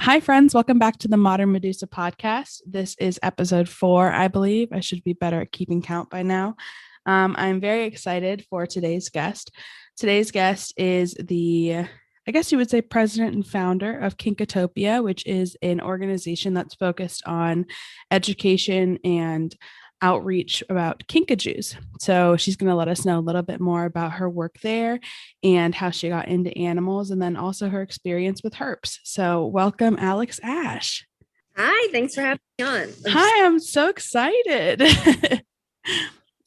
Hi, friends. Welcome back to the Modern Medusa podcast. This is episode 4, I believe. I should be better at keeping count by now. I'm very excited for today's guest. Today's guest is I guess you would say, president and founder of Kinkatopia, which is an organization that's focused on education and outreach about kinkajous. So she's going to let us know a little bit more about her work there and how she got into animals, and then also her experience with herps. So welcome, Alex Ashe. Hi, thanks for having me on. Hi, I'm so excited.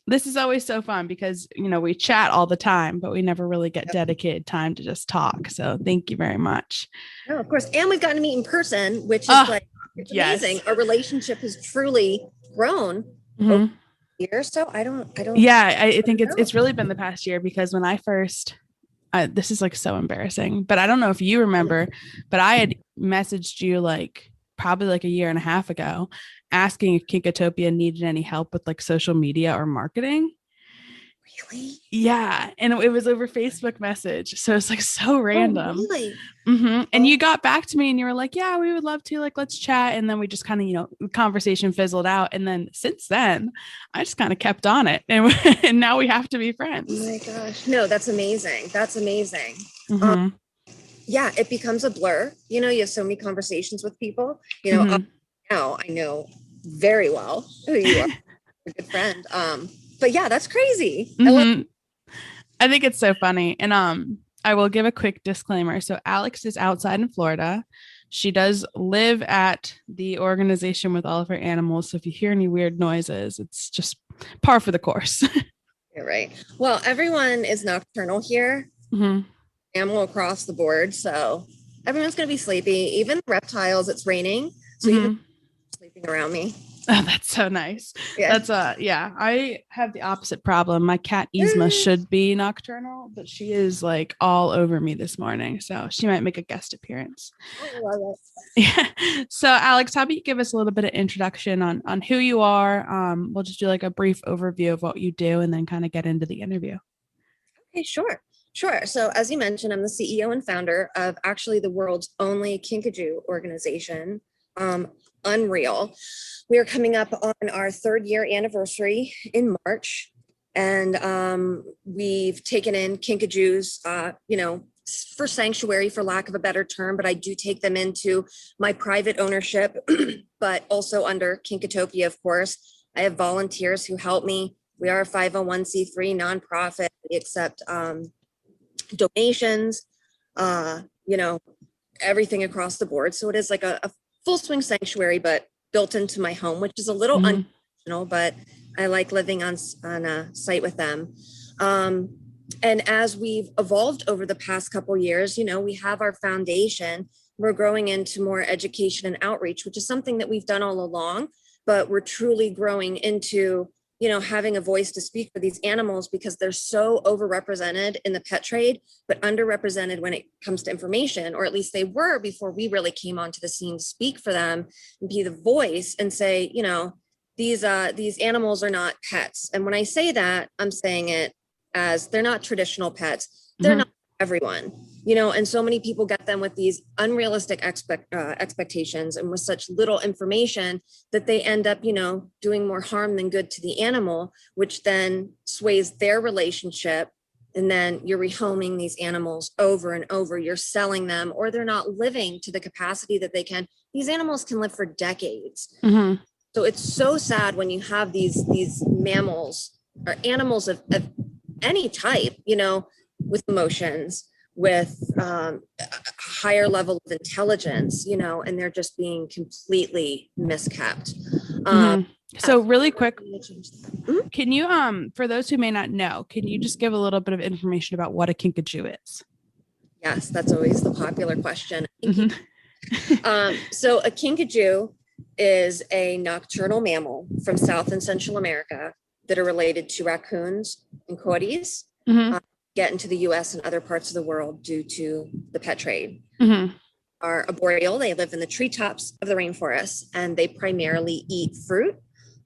This is always so fun because, we chat all the time, but we never really get dedicated time to just talk. So thank you very much. Oh, of course. And we've gotten to meet in person, which is it's amazing. Yes. Our relationship has truly grown over the year. So I don't. Yeah, I think it's really been the past year, because when I first, this is so embarrassing, but I don't know if you remember, but I had messaged you probably a year and a half ago, asking if Kinkatopia needed any help with social media or marketing. Really? Yeah. And it was over Facebook message. So it's so random. Oh, really? And you got back to me and you were like, yeah, we would love to, let's chat. And then we just kind of, conversation fizzled out. And then since then, I just kind of kept on it. And now we have to be friends. Oh my gosh. No, that's amazing. That's amazing. Yeah, it becomes a blur. You have so many conversations with people, now I know very well who you are, a good friend. But yeah, that's crazy. I think it's so funny. And I will give a quick disclaimer. So Alex is outside in Florida. She does live at the organization with all of her animals. So if you hear any weird noises, it's just par for the course. You're right. Well, everyone is nocturnal here. Animal across the board. So everyone's going to be sleepy. Even the reptiles, it's raining. So even sleeping around me. Oh, that's so nice. Yeah. That's I have the opposite problem. My cat Yzma should be nocturnal, but she is all over me this morning. So she might make a guest appearance. I love it. Yeah. So Alex, how about you give us a little bit of introduction on who you are? We'll just do a brief overview of what you do and then kind of get into the interview. Okay, sure. So as you mentioned, I'm the CEO and founder of actually the world's only kinkajou organization, Unreal. We are coming up on our 3rd year anniversary in March, and we've taken in kinkajous, for sanctuary, for lack of a better term, but I do take them into my private ownership, but also under Kinkatopia, of course. I have volunteers who help me. We are a 501c3 nonprofit. We accept donations, everything across the board. So it is a full swing sanctuary, but built into my home, which is a little unconventional, but I like living on a site with them. And as we've evolved over the past couple years, we have our foundation. We're growing into more education and outreach, which is something that we've done all along, but we're truly growing into having a voice to speak for these animals because they're so overrepresented in the pet trade, but underrepresented when it comes to information, or at least they were before we really came onto the scene to speak for them and be the voice and say, these animals are not pets. And when I say that, I'm saying it as they're not traditional pets. They're not everyone, and so many people get them with these unrealistic expectations and with such little information that they end up, doing more harm than good to the animal, which then sways their relationship. And then you're rehoming these animals over and over. You're selling them, or they're not living to the capacity that they can. These animals can live for decades. So it's so sad when you have these mammals or animals of any type, with emotions, with a higher level of intelligence, and they're just being completely miskept. So really quick, can you, for those who may not know, can you just give a little bit of information about what a kinkajou is? Yes, that's always the popular question. So a kinkajou is a nocturnal mammal from South and Central America that are related to raccoons and coyotes. Get into the U.S. and other parts of the world due to the pet trade. Are arboreal. They live in the treetops of the rainforest, and they primarily eat fruit.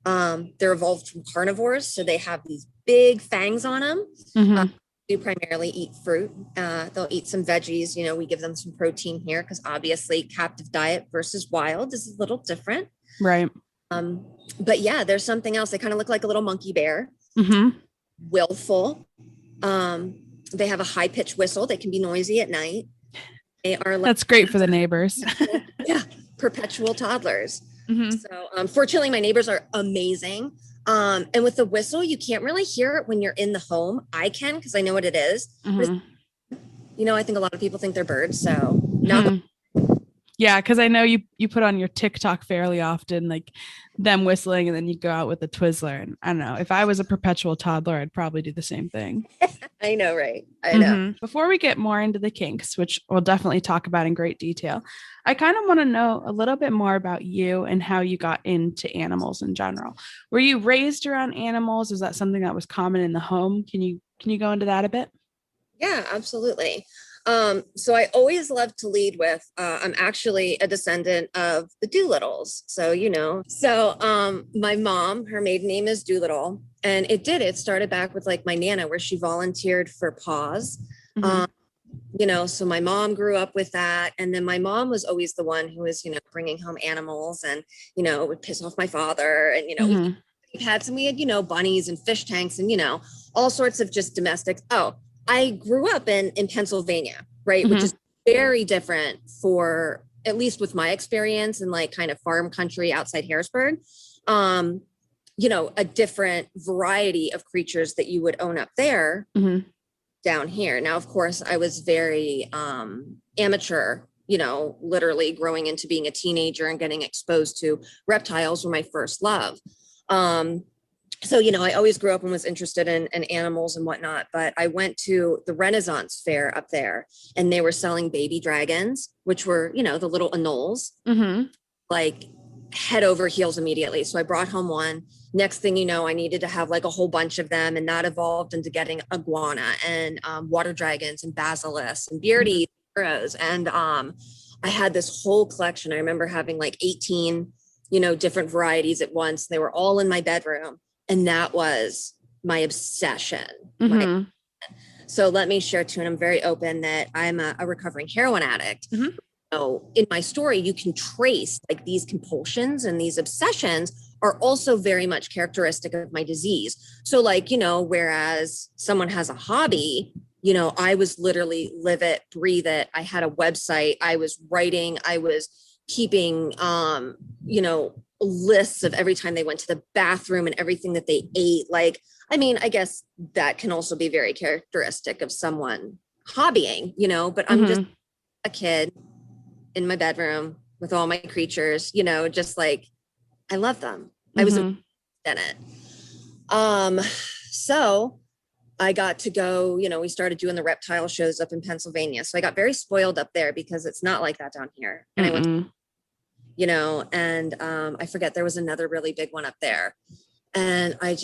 They're evolved from carnivores, so they have these big fangs on them. do primarily eat fruit. They'll eat some veggies. We give them some protein here because obviously captive diet versus wild is a little different. Right. But yeah, there's something else. They kind of look like a little monkey bear. Mm-hmm. Willful. They have a high pitched whistle. They can be noisy at night. They are like, that's great for the neighbors. yeah, perpetual toddlers. Mm-hmm. So fortunately, my neighbors are amazing. And with the whistle, you can't really hear it when you're in the home. I can because I know what it is. Mm-hmm. I think a lot of people think they're birds. So now Mm-hmm. Yeah, because I know you put on your TikTok fairly often, like them whistling, and then you go out with a Twizzler. And I don't know, if I was a perpetual toddler, I'd probably do the same thing. I know, right? I know. Mm-hmm. Before we get more into the kinks, which we'll definitely talk about in great detail, I kind of want to know a little bit more about you and how you got into animals in general. Were you raised around animals? Is that something that was common in the home? Can you go into that a bit? Yeah, absolutely. So I always love to lead with, I'm actually a descendant of the DooLittles. So my mom, her maiden name is Doolittle, and it started back with like my Nana, where she volunteered for paws. Mm-hmm. So my mom grew up with that. And then my mom was always the one who was, bringing home animals and, would piss off my father. And, Mm-hmm. we've had some, we had, bunnies and fish tanks and, all sorts of just domestics. Oh, I grew up in Pennsylvania, right? Mm-hmm. Which is very different for, at least with my experience in like kind of farm country outside Harrisburg. A different variety of creatures that you would own up there. Mm-hmm. Down here. Now, of course, I was very amateur, literally growing into being a teenager and getting exposed to reptiles were my first love. I always grew up and was interested in animals and whatnot, but I went to the Renaissance fair up there and they were selling baby dragons, which were, the little anoles, Mm-hmm. like head over heels immediately. So I brought home one. Next thing you know, I needed to have like a whole bunch of them, and that evolved into getting iguana and water dragons and basilisks and beardy sparrows. And I had this whole collection. I remember having like 18, different varieties at once. They were all in my bedroom, and that was my obsession. Mm-hmm. So let me share too, and I'm very open that I'm a recovering heroin addict. Mm-hmm. So in my story, you can trace like these compulsions and these obsessions are also very much characteristic of my disease. So like, whereas someone has a hobby, I was literally live it, breathe it. I had a website, I was writing, I was keeping, lists of every time they went to the bathroom and everything that they ate. Like, I guess that can also be very characteristic of someone hobbying, but I'm just a kid in my bedroom with all my creatures, just like, I love them. I was in it. So I got to go, we started doing the reptile shows up in Pennsylvania. So I got very spoiled up there because it's not like that down here. And I went, I forget, there was another really big one up there. And I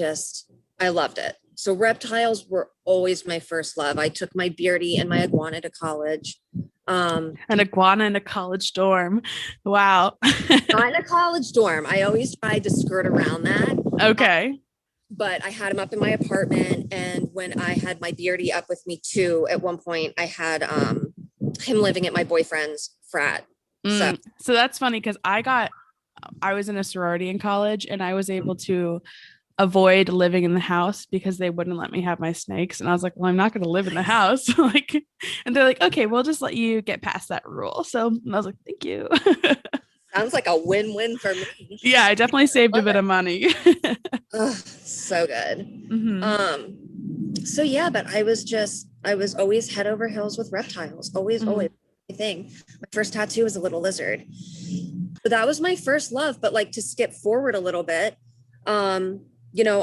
loved it. So reptiles were always my first love. I took my beardy and my iguana to college. An iguana in a college dorm. Wow. Not in a college dorm. I always tried to skirt around that. Okay. But I had him up in my apartment. And when I had my beardy up with me too, at one point I had him living at my boyfriend's frat. So that's funny because I was in a sorority in college and I was able to avoid living in the house because they wouldn't let me have my snakes. And I was like, well, I'm not going to live in the house. And they're like, okay, we'll just let you get past that rule. So I was like, thank you. Sounds like a win-win for me. Yeah, I definitely saved a bit of money. So good. Mm-hmm. So yeah, but I was always head over heels with reptiles. Always my thing. My first tattoo was a little lizard. So that was my first love. But like to skip forward a little bit, I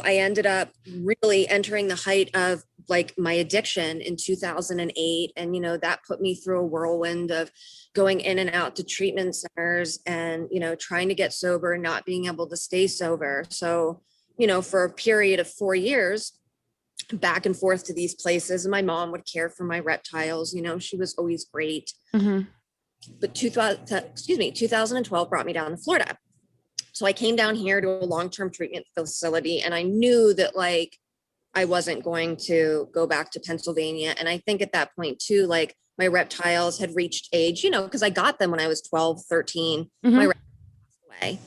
ended up really entering the height of like my addiction in 2008. And, that put me through a whirlwind of going in and out to treatment centers and, trying to get sober and not being able to stay sober. So, for a period of 4 years, back and forth to these places, and my mom would care for my reptiles. She was always great. Mm-hmm. But 2012 brought me down to Florida. So I came down here to a long-term treatment facility, and I knew that like I wasn't going to go back to Pennsylvania. And I think at that point too, like my reptiles had reached age, because I got them when I was 12, 13, my reptiles passed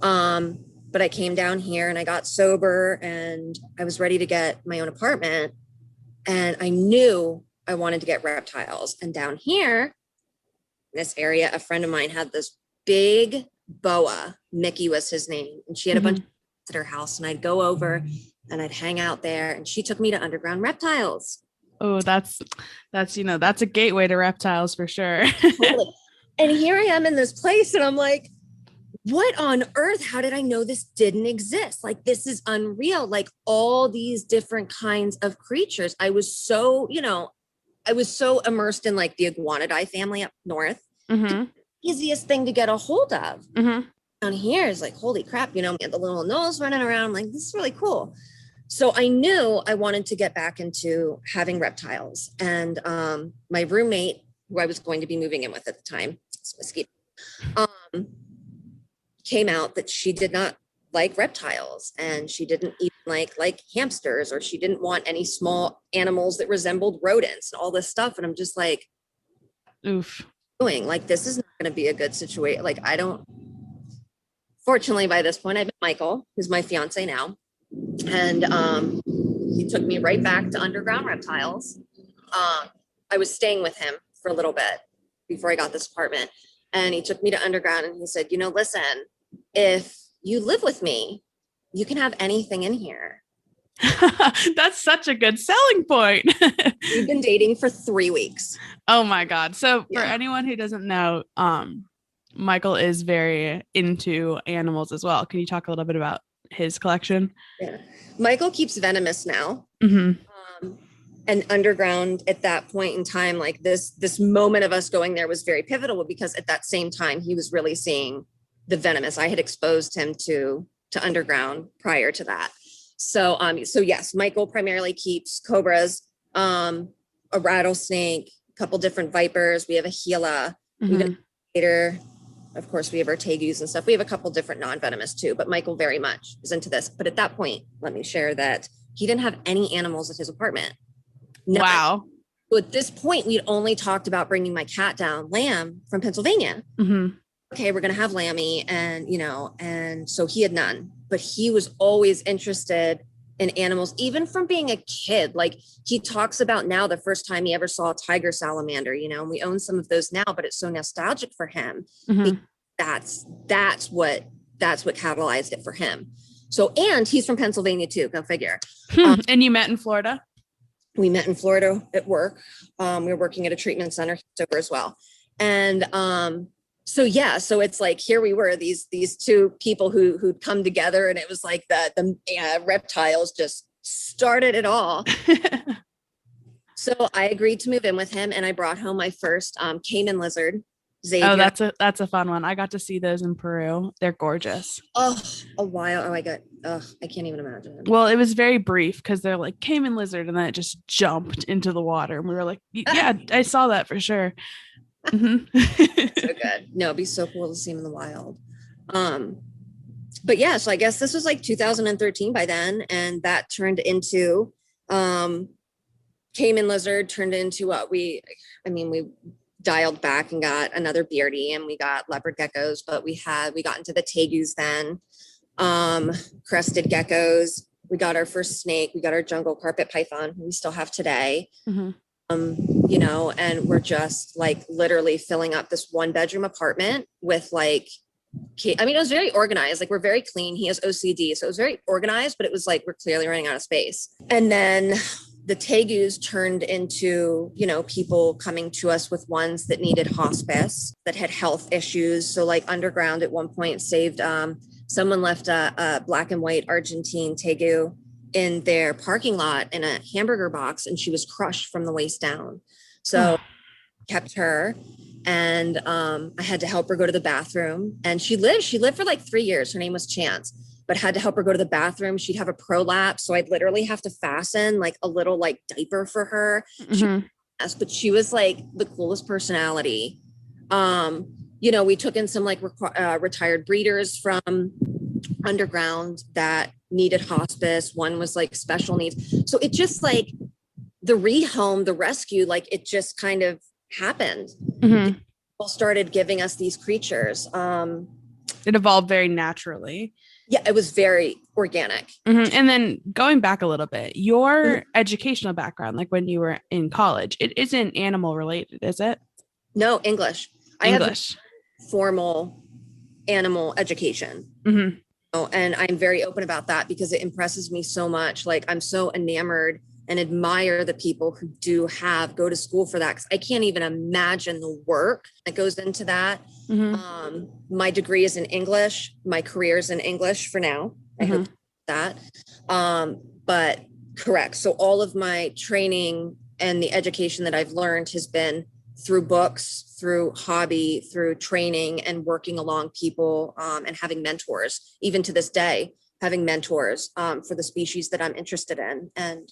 away. But I came down here and I got sober and I was ready to get my own apartment. And I knew I wanted to get reptiles. And down here, in this area, a friend of mine had this big boa. Mickey was his name. And she had a bunch of at her house. And I'd go over and I'd hang out there. And she took me to underground reptiles. Oh, that's a gateway to reptiles for sure. Totally. And here I am in this place and I'm like, what on earth? How did I know this didn't exist? Like, this is unreal. Like all these different kinds of creatures. I was so immersed in like the iguanidae family up north. Easiest thing to get a hold of. Down here is like, holy crap, the little nose running around. I'm like, this is really cool. So I knew I wanted to get back into having reptiles. And my roommate, who I was going to be moving in with at the time, came out that she did not like reptiles and she didn't even like hamsters, or she didn't want any small animals that resembled rodents and all this stuff. And I'm just like, oof, like, this is not going to be a good situation. Like, fortunately by this point, I met Michael, who's my fiance now. And he took me right back to underground reptiles. I was staying with him for a little bit before I got this apartment. And he took me to underground and he said, listen, if you live with me, you can have anything in here. That's such a good selling point. We've been dating for 3 weeks. Oh my God. So for anyone who doesn't know, Michael is very into animals as well. Can you talk a little bit about his collection? Yeah. Michael keeps venomous now. And underground at that point in time, like this moment of us going there was very pivotal because at that same time, he was really seeing the venomous. I had exposed him to underground prior to that. So yes, Michael primarily keeps cobras, a rattlesnake, a couple different vipers. We have a Gila, we have an alligator. Of course, we have our tegus and stuff. We have a couple different non-venomous too, but Michael very much is into this. But at that point, let me share that he didn't have any animals at his apartment. None. Wow. So at this point, we'd only talked about bringing my cat down, Lamb, from Pennsylvania. Okay, we're going to have Lammy. And so he had none, but he was always interested in animals, even from being a kid. Like he talks about now the first time he ever saw a tiger salamander, and we own some of those now, but it's so nostalgic for him. That's what catalyzed it for him. So, and he's from Pennsylvania too, go figure. And you met in Florida? We met in Florida at work. We were working at a treatment center sober as well. And so it's like, here we were, these two people who'd come together, and it was like the reptiles just started it all. So I agreed to move in with him, and I brought home my first Cayman lizard, Xavier. Oh, that's a fun one. I got to see those in Peru. They're gorgeous. Oh, a while. Oh, I can't even imagine. Well, it was very brief because they're like Cayman lizard, and then it just jumped into the water, and we were like, yeah, I saw that for sure. So good. No, it'd be so cool to see him in the wild. But yeah, so I guess this was like 2013 by then, and that turned into Cayman lizard turned into what we dialed back and got another beardy, and we got leopard geckos, but we got into the tegus then, crested geckos. We got our first snake. We got our jungle carpet python, who we still have today. And we're just like literally filling up this 1-bedroom apartment with like, it was very organized. Like we're very clean. He has OCD. So it was very organized, but it was like, we're clearly running out of space. And then the tegus turned into, people coming to us with ones that needed hospice, that had health issues. So like underground at one point saved, someone left a black and white Argentine tegu in their parking lot in a hamburger box, and she was crushed from the waist down. So kept her, and I had to help her go to the bathroom, and she lived for like 3 years. Her name was Chance, but had to help her go to the bathroom. She'd have a prolapse. So I'd literally have to fasten like a little like diaper for her. But she was like the coolest personality. We took in some like retired breeders from underground that needed hospice. One was like special needs. So it just like the rehome, the rescue, like it just kind of happened. Mm-hmm. People started giving us these creatures. It evolved very naturally. Yeah, it was very organic. Mm-hmm. And then going back a little bit, your educational background, like when you were in college, it isn't animal related, is it? No, English. I have formal animal education. Mm-hmm. And I'm very open about that because it impresses me so much. Like I'm so enamored and admire the people who go to school for that. Cause I can't even imagine the work that goes into that. Mm-hmm. My degree is in English. My career is in English for now. I hope that. But correct. So all of my training and the education that I've learned has been through books, through hobby, through training and working along people, and having mentors, even to this day, having mentors for the species that I'm interested in and,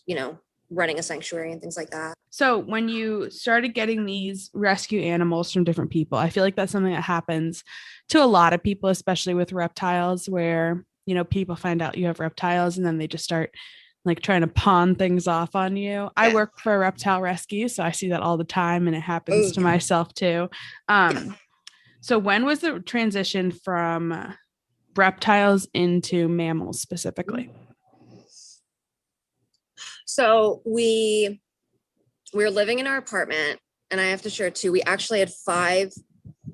running a sanctuary and things like that. So when you started getting these rescue animals from different people, I feel like that's something that happens to a lot of people, especially with reptiles, where, people find out you have reptiles and then they just start like trying to pawn things off on you. Yeah. I work for a reptile rescue, so I see that all the time and it happens to myself too. So when was the transition from reptiles into mammals specifically? So we were living in our apartment, and I have to share too, we actually had 5,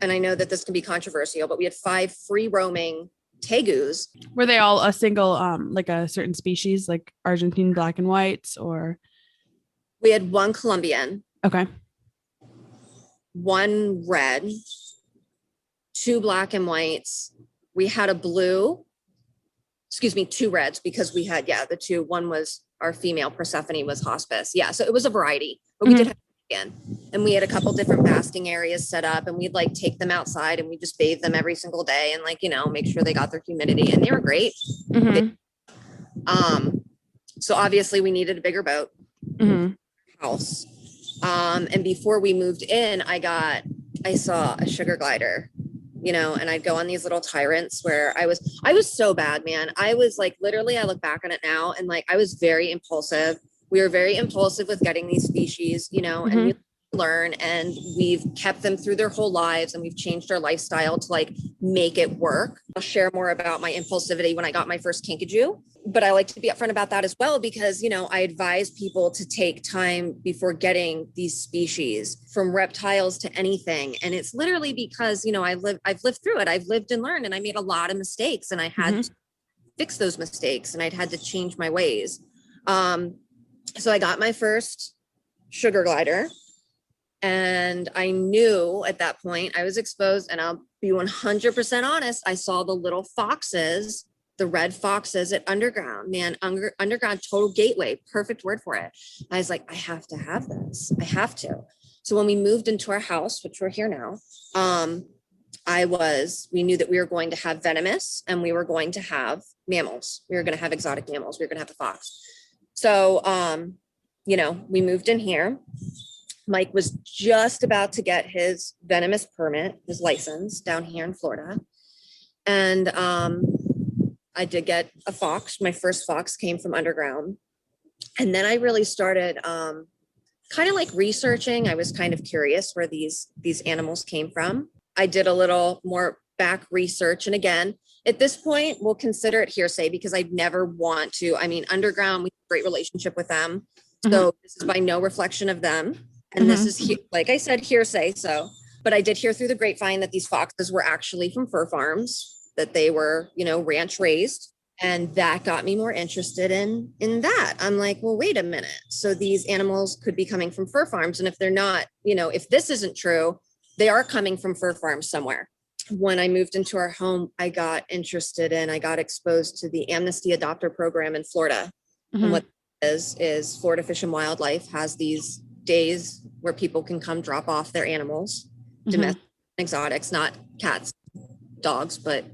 and I know that this can be controversial, but we had 5 free roaming tegus. Were they all a single, like a certain species, like Argentine black and whites, or? We had 1 Colombian. Okay. 1 red, 2 black and whites. We had a blue, 2 reds because we had, the 2, one was our female Persephone was hospice. Yeah. So it was a variety, but we did have again. And we had a couple different basking areas set up, and we'd like take them outside and we just bathe them every single day and like, make sure they got their humidity, and they were great. So obviously we needed a bigger boat house. And before we moved in, I saw a sugar glider, and I'd go on these little tyrants where I was so bad, man. I was like, literally, I look back on it now and like, I was very impulsive. We were very impulsive with getting these species, and we learn, and we've kept them through their whole lives, and we've changed our lifestyle to like make it work. I'll share more about my impulsivity when I got my first kinkajou, but I like to be upfront about that as well, because, I advise people to take time before getting these species, from reptiles to anything. And it's literally because, I've lived through it. I've lived and learned, and I made a lot of mistakes, and I had to fix those mistakes, and I'd had to change my ways. So I got my first sugar glider, and I knew at that point I was exposed, and I'll be 100% honest. I saw the little foxes, the red foxes at Underground, man, Underground total gateway, perfect word for it. I was like, I have to have this. I have to. So when we moved into our house, which we're here now, we knew that we were going to have venomous, and we were going to have mammals. We were going to have exotic mammals. We were going to have a fox. So, we moved in here. Mike was just about to get his venomous permit, his license down here in Florida. And I did get a fox. My first fox came from Underground. And then I really started kind of like researching. I was kind of curious where these animals came from. I did a little more back research. And again, at this point, we'll consider it hearsay because I'd never want to. I mean, Underground, we have a great relationship with them. So this is by no reflection of them. And this is, like I said, hearsay. So, but I did hear through the grapevine that these foxes were actually from fur farms, that they were, ranch raised. And that got me more interested in that. I'm like, well, wait a minute. So these animals could be coming from fur farms. And if they're not, if this isn't true, they are coming from fur farms somewhere. When I moved into our home, I got exposed to the Amnesty Adopter Program in Florida. And what it is Florida Fish and Wildlife has these days where people can come drop off their animals, domestic exotics, not cats, dogs, but,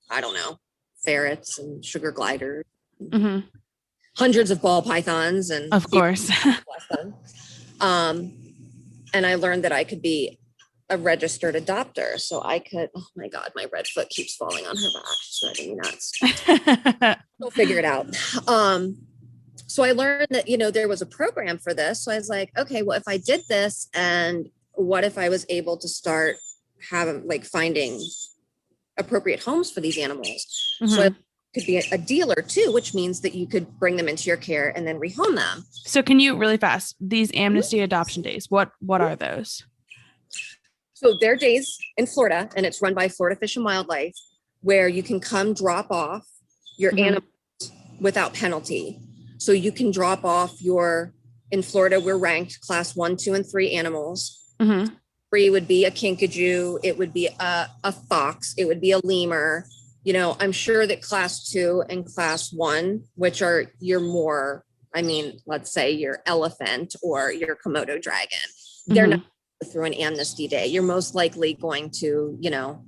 I don't know, ferrets and sugar gliders, hundreds of ball pythons. And of course. And I learned that I could be a registered adopter. So I could, oh my God, my red foot keeps falling on her back. She's driving me nuts. We'll figure it out. So I learned that, there was a program for this. So I was like, okay, well, if I did this, and what if I was able to start finding appropriate homes for these animals? So I could be a dealer too, which means that you could bring them into your care and then rehome them. So can you really fast, these amnesty adoption days, what are those? So they're days in Florida, and it's run by Florida Fish and Wildlife, where you can come drop off your animals without penalty. So you can drop off in Florida, we're ranked class 1, 2, and 3 animals. 3 would be a kinkajou. It would be a fox. It would be a lemur. I'm sure that class 2 and class 1, which are your more, let's say your elephant or your Komodo dragon, they're not through an amnesty day. You're most likely going to,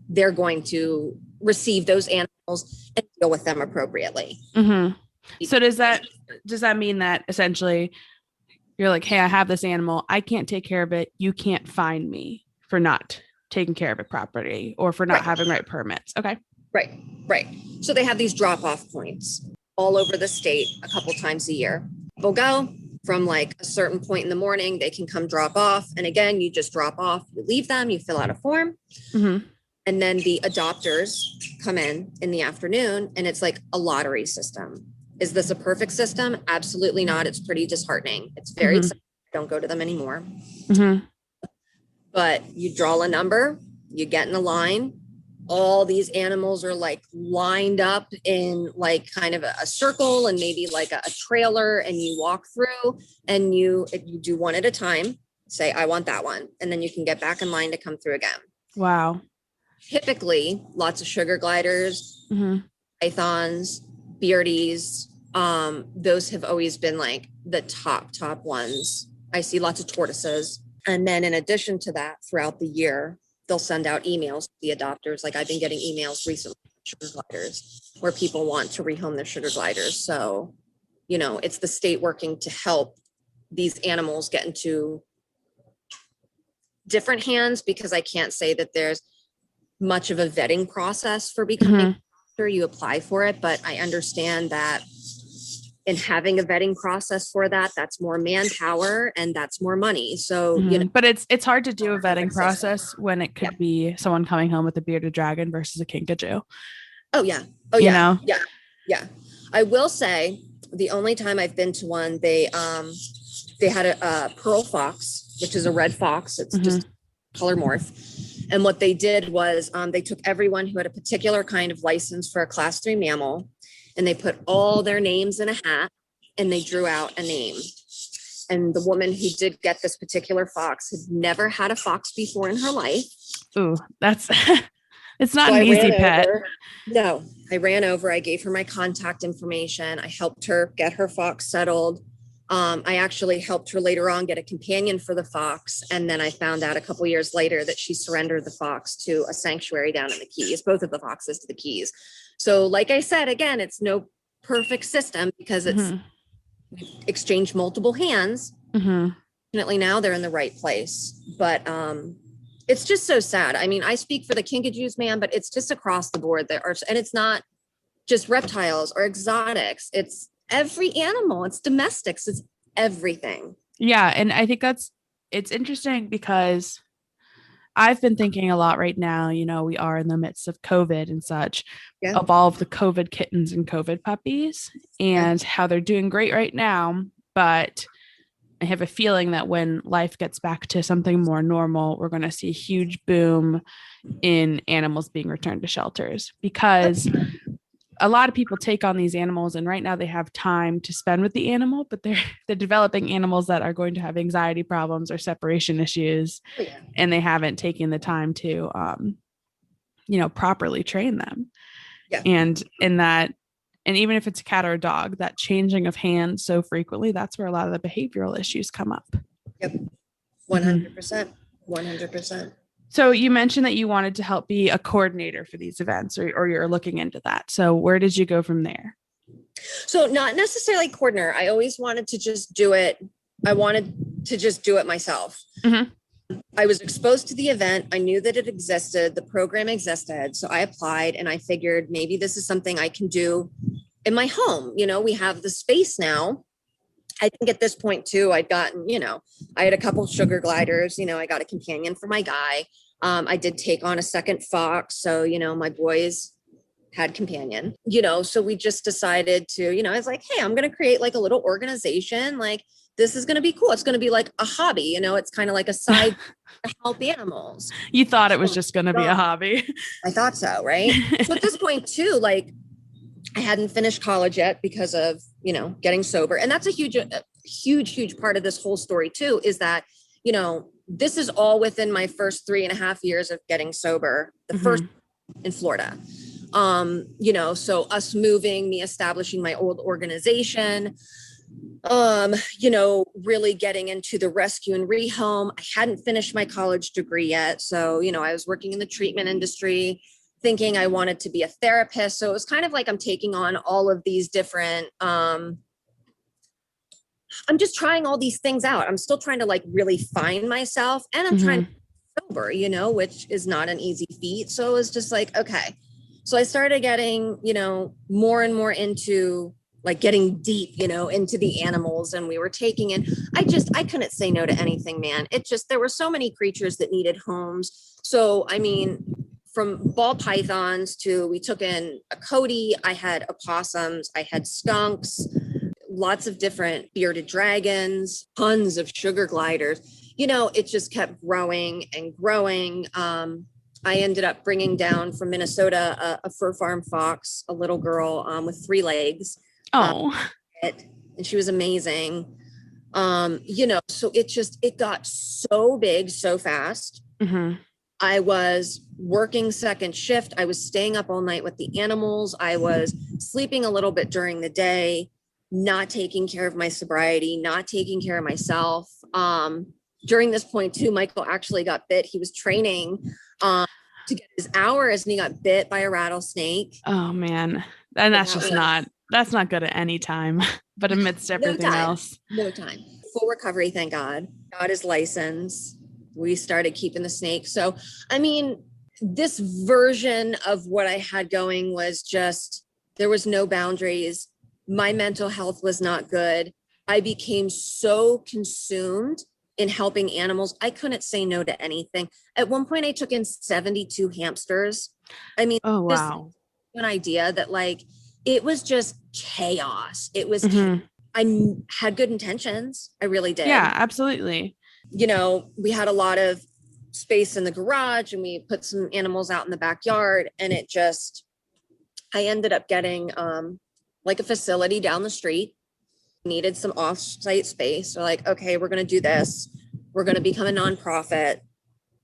they're going to receive those animals and deal with them appropriately. So does that mean that essentially you're like, hey, I have this animal, I can't take care of it, you can't fine me for not taking care of it properly or for not having right permits? Okay. Right. So they have these drop-off points all over the state a couple times a year. They'll go from a certain point in the morning, they can come drop off. And again, you just drop off, you leave them, you fill out a form. And then the adopters come in the afternoon, and it's like a lottery system. Is this a perfect system? Absolutely not. It's pretty disheartening. It's very exciting. I don't go to them anymore. But you draw a number, you get in a line. All these animals are lined up in kind of a circle and maybe a trailer, and you walk through and you do one at a time, say, I want that one. And then you can get back in line to come through again. Wow. Typically lots of sugar gliders, pythons, beardies. Those have always been the top ones. I see lots of tortoises. And then in addition to that, throughout the year, they'll send out emails to the adopters. I've been getting emails recently, sugar gliders, where people want to rehome their sugar gliders. So, it's the state working to help these animals get into different hands, because I can't say that there's much of a vetting process for becoming you apply for it, but I understand that in having a vetting process for that's more manpower and that's more money. So, but it's hard to do a vetting process when it could be someone coming home with a bearded dragon versus a kinkajou. Oh yeah. Yeah. I will say the only time I've been to one, they had a pearl fox, which is a red fox. It's just color morph. And what they did was they took everyone who had a particular kind of license for a class 3 mammal, and they put all their names in a hat, and they drew out a name. And the woman who did get this particular fox had never had a fox before in her life. Ooh, that's, it's not an easy pet. No, I ran over, I gave her my contact information. I helped her get her fox settled. I actually helped her later on get a companion for the fox. And then I found out a couple years later that she surrendered the fox to a sanctuary down in the Keys, both of the foxes to the Keys. So like I said, again, it's no perfect system because it's exchanged multiple hands. Fortunately, now they're in the right place. But it's just so sad. I speak for the kinkajous, man, but it's just across the board there. And it's not just reptiles or exotics. It's every animal. It's domestics. It's everything. Yeah. And I think it's interesting because I've been thinking a lot right now, we are in the midst of COVID and such, of all of the COVID kittens and COVID puppies and how they're doing great right now. But I have a feeling that when life gets back to something more normal, we're going to see a huge boom in animals being returned to shelters, because a lot of people take on these animals and right now they have time to spend with the animal, but they're developing animals that are going to have anxiety problems or separation issues. And they haven't taken the time to, properly train them. And even if it's a cat or a dog, that changing of hands so frequently, that's where a lot of the behavioral issues come up. 100%. 100%. So you mentioned that you wanted to help be a coordinator for these events, or you're looking into that. So where did you go from there? So not necessarily coordinator. I always wanted to just do it. I wanted to just do it myself. I was exposed to the event. I knew that it existed. The program existed. So I applied and I figured maybe this is something I can do in my home. We have the space now. I think at this point too, I'd gotten, I had a couple sugar gliders, I got a companion for my guy. I did take on a second fox. So, my boys had companion, so we just decided to, I was like, hey, I'm going to create like a little organization. Like, this is going to be cool. It's going to be like a hobby, it's kind of like a side to help animals. You thought it was just going to be a hobby. I thought so. Right. So at this point too, like I hadn't finished college yet because of, getting sober. And that's a huge part of this whole story too, is that, this is all within my first 3.5 years of getting sober, the first in Florida. So us moving, me establishing my old organization, really getting into the rescue and rehome. I hadn't finished my college degree yet. So, I was working in the treatment industry, thinking I wanted to be a therapist. So it was kind of like I'm taking on all of these different, I'm just trying all these things out. I'm still trying to like really find myself, and I'm trying to be sober, which is not an easy feat. So it was just like, okay. So I started getting, more and more into like getting deep, into the animals, and we were taking in, I couldn't say no to anything, man. There were so many creatures that needed homes. So, I mean, from ball pythons to, we took in a coyote, I had opossums, I had skunks, lots of different bearded dragons, tons of sugar gliders, it just kept growing and growing. I ended up bringing down from Minnesota a fur farm fox, a little girl with 3 legs. Oh, and she was amazing. So it got so big so fast. I was working second shift. I was staying up all night with the animals. I was sleeping a little bit during the day, not taking care of my sobriety, not taking care of myself. During this point too, Michael actually got bit. He was training to get his hours, and he got bit by a rattlesnake. Oh man. And that's that's not good at any time, but amidst everything else. No time. Full recovery, thank God. Got his license. We started keeping the snake. So, I mean, this version of what I had going was just, there was no boundaries. My mental health was not good. I became so consumed in helping animals. I couldn't say no to anything. At one point, I took in 72 hamsters. I mean, oh, wow. An idea that like, it was just chaos. It was, I had good intentions. I really did. Yeah, absolutely. We had a lot of space in the garage, and we put some animals out in the backyard, and I ended up getting like a facility down the street. Needed some off-site space. So like, okay, we're going to do this. We're going to become a nonprofit.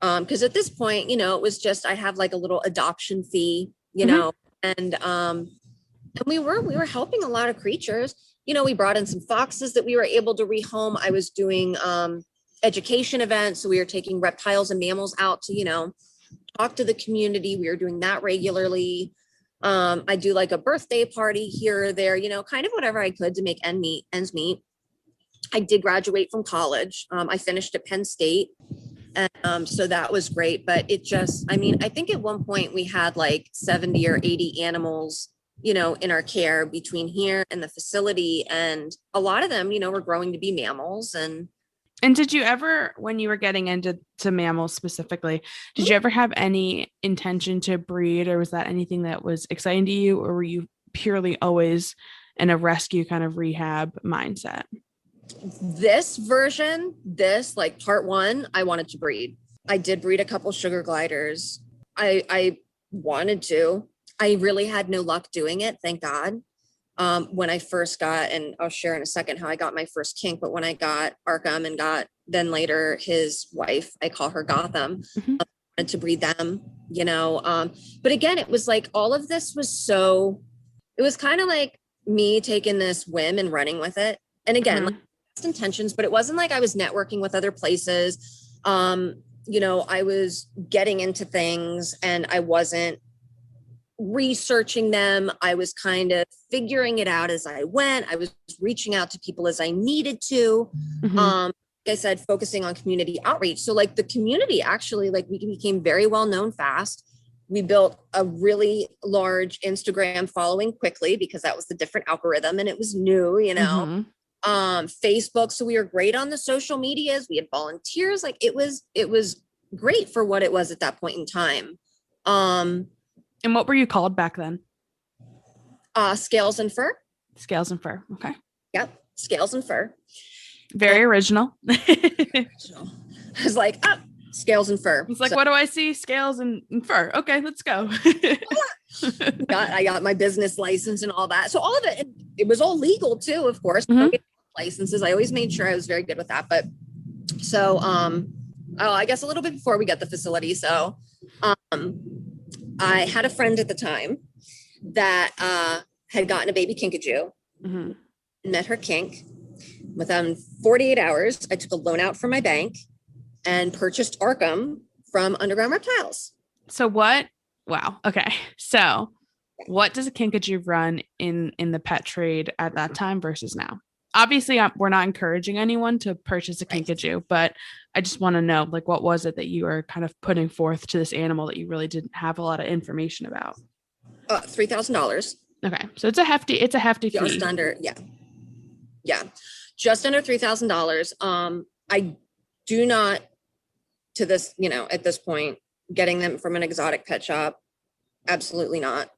Because at this point, it was just, I have like a little adoption fee, and we were helping a lot of creatures. We brought in some foxes that we were able to rehome. I was doing education events. So we were taking reptiles and mammals out to, talk to the community. We were doing that regularly. I do like a birthday party here or there, kind of whatever I could to make ends meet. I did graduate from college. I finished at Penn State. So that was great, but I think at one point we had like 70 or 80 animals, in our care between here and the facility. And a lot of them, were growing to be mammals. And did you ever, when you were getting into mammals specifically, did you ever have any intention to breed, or was that anything that was exciting to you, or were you purely always in a rescue kind of rehab mindset? This version, like part 1, I wanted to breed. I did breed a couple sugar gliders. I wanted to. I really had no luck doing it, thank God. When I first got, and I'll share in a second how I got my first kink, but when I got Arkham and got then later his wife, I call her Gotham, I wanted to breed them, but again, it was like all of this was it was kind of like me taking this whim and running with it. And again, like, best intentions, but it wasn't like I was networking with other places. I was getting into things and I wasn't researching them. I was kind of figuring it out as I went. I was reaching out to people as I needed to. I said, focusing on community outreach. So like the community actually, like we became very well known fast. We built a really large Instagram following quickly because that was the different algorithm and it was new, Facebook. So we were great on the social medias. We had volunteers. Like it was great for what it was at that point in time. And what were you called back then? Scales and Fur. Scales and Fur. Okay. Yep. Scales and Fur. Very original. I was like, Scales and Fur. It's like, so, what do I see? Scales and fur. Okay, let's go. I got my business license and all that. So all of it was all legal too, of course. Licenses. I always made sure I was very good with that. But so, I guess a little bit before we got the facility. So, I had a friend at the time that had gotten a baby kinkajou, met her kink. Within 48 hours, I took a loan out from my bank and purchased Arkham from Underground Reptiles. So what? Wow. Okay. So what does a kinkajou run in the pet trade at that time versus now? Obviously, we're not encouraging anyone to purchase a kinkajou, but I just want to know, like, what was it that you were kind of putting forth to this animal that you really didn't have a lot of information about? $3,000. Okay. So it's a hefty fee. Just under, yeah. Just under $3,000. I do not, to this, at this point, getting them from an exotic pet shop, absolutely not.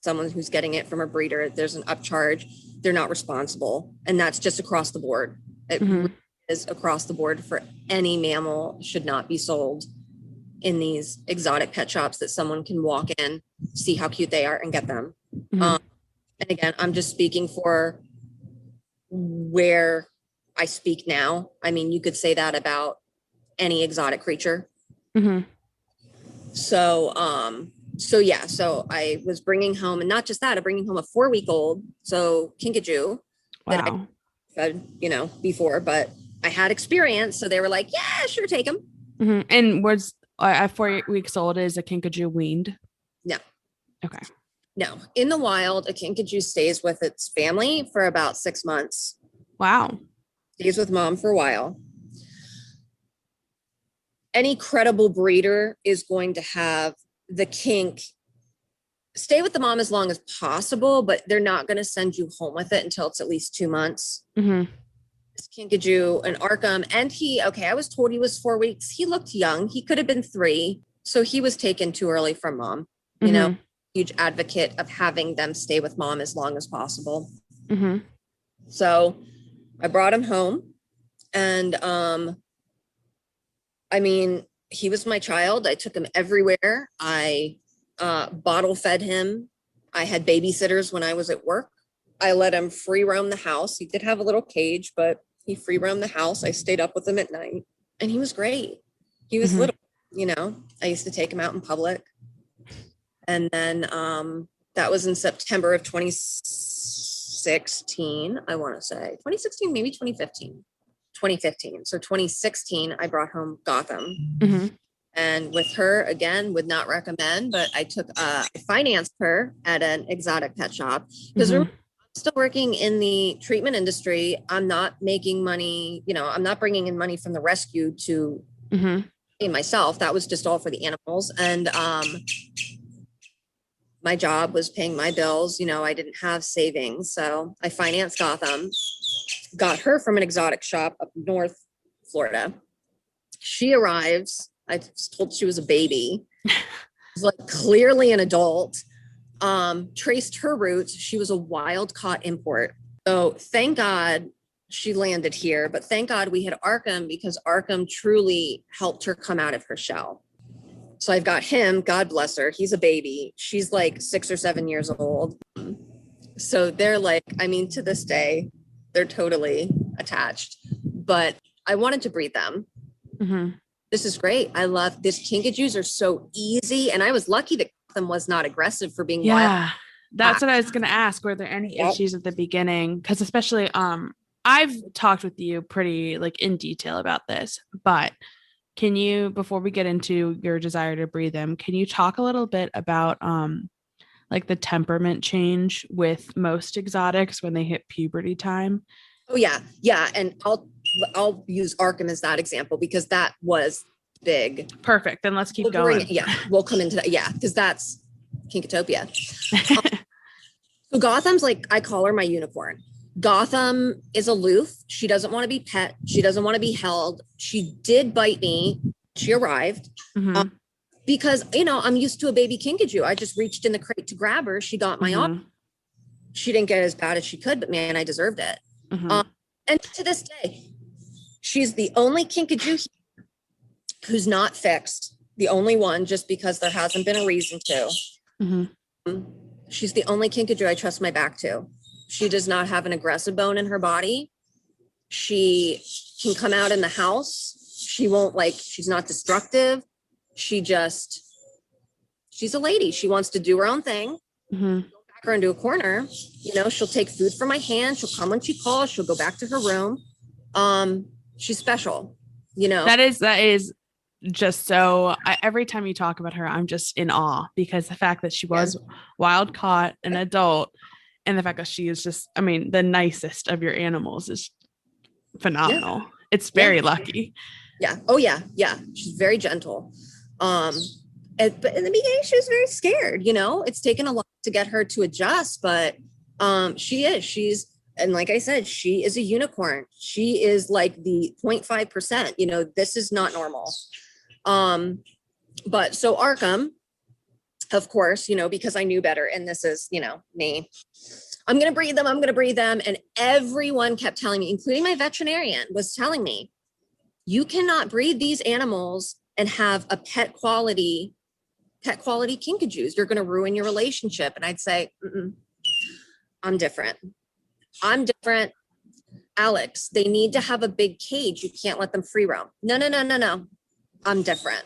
Someone who's getting it from a breeder, there's an upcharge. They're not responsible. And that's just across the board. It is across the board for any mammal should not be sold in these exotic pet shops that someone can walk in, see how cute they are and get them. And again, I'm just speaking for where I speak now. I mean, you could say that about any exotic creature. So I was bringing home, and not just that, I'm bringing home a 4-week-old, so kinkajou that I fed, before, but I had experience, so they were like, yeah, sure, take them. And was at 4 weeks old is a kinkajou weaned? No. Okay. No, in the wild, a kinkajou stays with its family for about 6 months. Wow. Stays with mom for a while. Any credible breeder is going to have the kink stay with the mom as long as possible, but they're not going to send you home with it until it's at least 2 months. This kinkajou, an Arkham, and I was told he was 4 weeks. He looked young. He could have been 3. So he was taken too early from mom, huge advocate of having them stay with mom as long as possible. So I brought him home, and he was my child. I took him everywhere. I bottle fed him. I had babysitters when I was at work. I let him free roam the house. He did have a little cage, but he free roamed the house. I stayed up with him at night, and he was great. He was little, I used to take him out in public. And then that was in September of 2016, I want to say. 2016, maybe 2015. 2015. So 2016, I brought home Gotham. And with her, again, would not recommend, but I financed her at an exotic pet shop because I'm still working in the treatment industry. I'm not making money, I'm not bringing in money from the rescue to pay myself. That was just all for the animals. And my job was paying my bills. I didn't have savings. So I financed Gotham, got her from an exotic shop up north Florida. She arrives. I was told she was a baby. Was like clearly an adult. Traced her roots. She was a wild caught import. So thank God she landed here, but thank God we had Arkham because Arkham truly helped her come out of her shell. So I've got him, God bless her. He's a baby. She's like 6 or 7 years old. So they're like, to this day, they're totally attached, but I wanted to breed them. This is great. I love this. Kinkajous are so easy. And I was lucky that them was not aggressive for being wild. That's what I was going to ask. Were there any issues at the beginning? Because especially, I've talked with you pretty in detail about this, but can you, before we get into your desire to breed them, can you talk a little bit about the temperament change with most exotics when they hit puberty time? Oh yeah. And I'll I'll use Arkham as that example because that was big. Perfect. Then let's keep going. We'll come into that. Yeah, because that's Kinkatopia. So Gotham's like, I call her my unicorn. Gotham is aloof. She doesn't want to be pet. She doesn't want to be held. She did bite me. She arrived because, I'm used to a baby kinkajou. I just reached in the crate to grab her. She got my arm. She didn't get as bad as she could, but man, I deserved it. And to this day, she's the only kinkajou who's not fixed. The only one, just because there hasn't been a reason to. She's the only kinkajou I trust my back to. She does not have an aggressive bone in her body. She can come out in the house. She won't she's not destructive. She's a lady. She wants to do her own thing. Back her into a corner. She'll take food from my hand. She'll come when she calls. She'll go back to her room. She's special. That is just so every time you talk about her, I'm just in awe because the fact that she was wild caught an adult and the fact that she is just, the nicest of your animals is phenomenal. It's very lucky. Yeah. Oh yeah. Yeah. She's very gentle. But in the beginning she was very scared, it's taken a lot to get her to adjust, but and like I said, she is a unicorn. She is like the 0.5%, this is not normal. But so Arkham, of course, because I knew better. And this is, me, I'm going to breed them. And everyone kept telling me, including my veterinarian was telling me, you cannot breed these animals and have a pet quality kinkajous. You're going to ruin your relationship. And I'd say, I'm different. Alex, they need to have a big cage. You can't let them free roam. No. I'm different.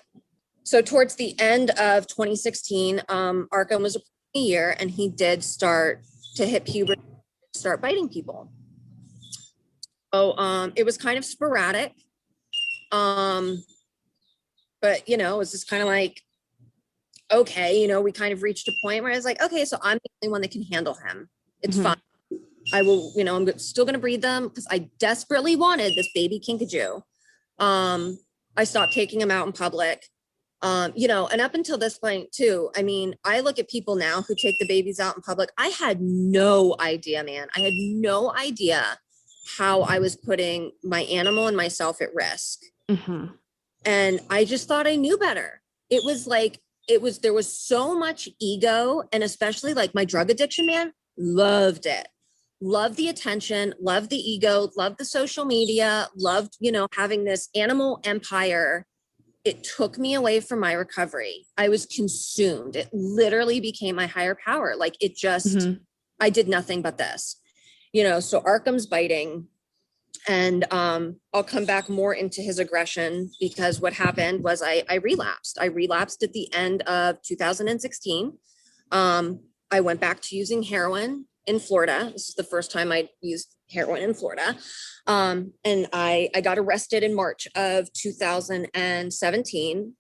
So towards the end of 2016, Arkham was a year and he did start to hit puberty, start biting people. So it was kind of sporadic. But it was just kind of like, okay, we kind of reached a point where I was like, okay, so I'm the only one that can handle him. It's fine. I will, I'm still going to breed them because I desperately wanted this baby kinkajou. I stopped taking them out in public. And up until this point too, I look at people now who take the babies out in public. I had no idea, man. I had no idea how I was putting my animal and myself at risk. And I just thought I knew better. It was like, there was so much ego, and especially like my drug addiction, man, loved it. Loved the attention, loved the ego, loved the social media, loved, having this animal empire. It took me away from my recovery. I was consumed. It literally became my higher power. Like it just, I did nothing but this, so Arkham's biting. And I'll come back more into his aggression because what happened was I relapsed. I relapsed at the end of 2016. I went back to using heroin in Florida. This is the first time I used heroin in Florida. And I got arrested in March of 2017.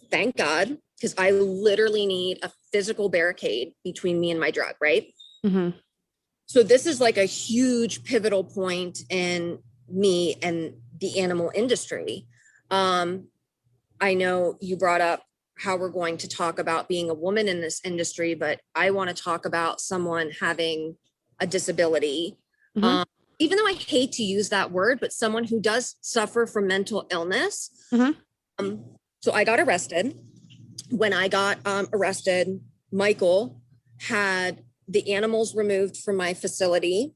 Thank God, because I literally need a physical barricade between me and my drug, right? So this is like a huge pivotal point in me and the animal industry. I know you brought up how we're going to talk about being a woman in this industry, but I want to talk about someone having a disability. Even though I hate to use that word, but someone who does suffer from mental illness. So I got arrested. When I got arrested, Michael had the animals removed from my facility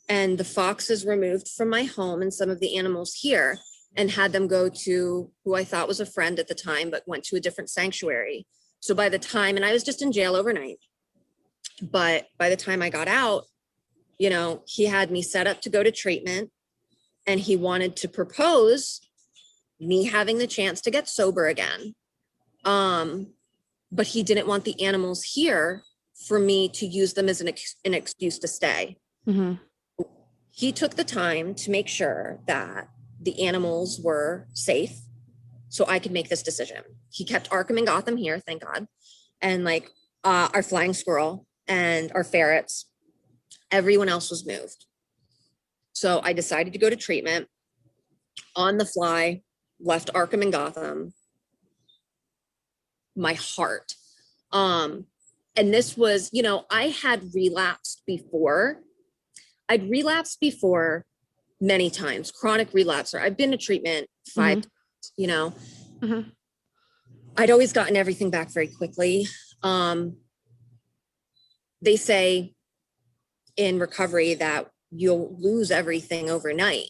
and the foxes removed from my home and some of the animals here, and had them go to who I thought was a friend at the time, but went to a different sanctuary. So by the time, and I was just in jail overnight, but by the time I got out, he had me set up to go to treatment, and he wanted to propose me having the chance to get sober again. But he didn't want the animals here for me to use them as an excuse to stay. He took the time to make sure that the animals were safe so I could make this decision. He kept Arkham and Gotham here, thank God. And our flying squirrel and our ferrets, everyone else was moved. So I decided to go to treatment. on the fly, left Arkham and Gotham, my heart. And this was, I had relapsed before. I'd relapsed before many times, chronic relapser. I've been to treatment 5 times, I'd always gotten everything back very quickly. They say in recovery that you'll lose everything overnight.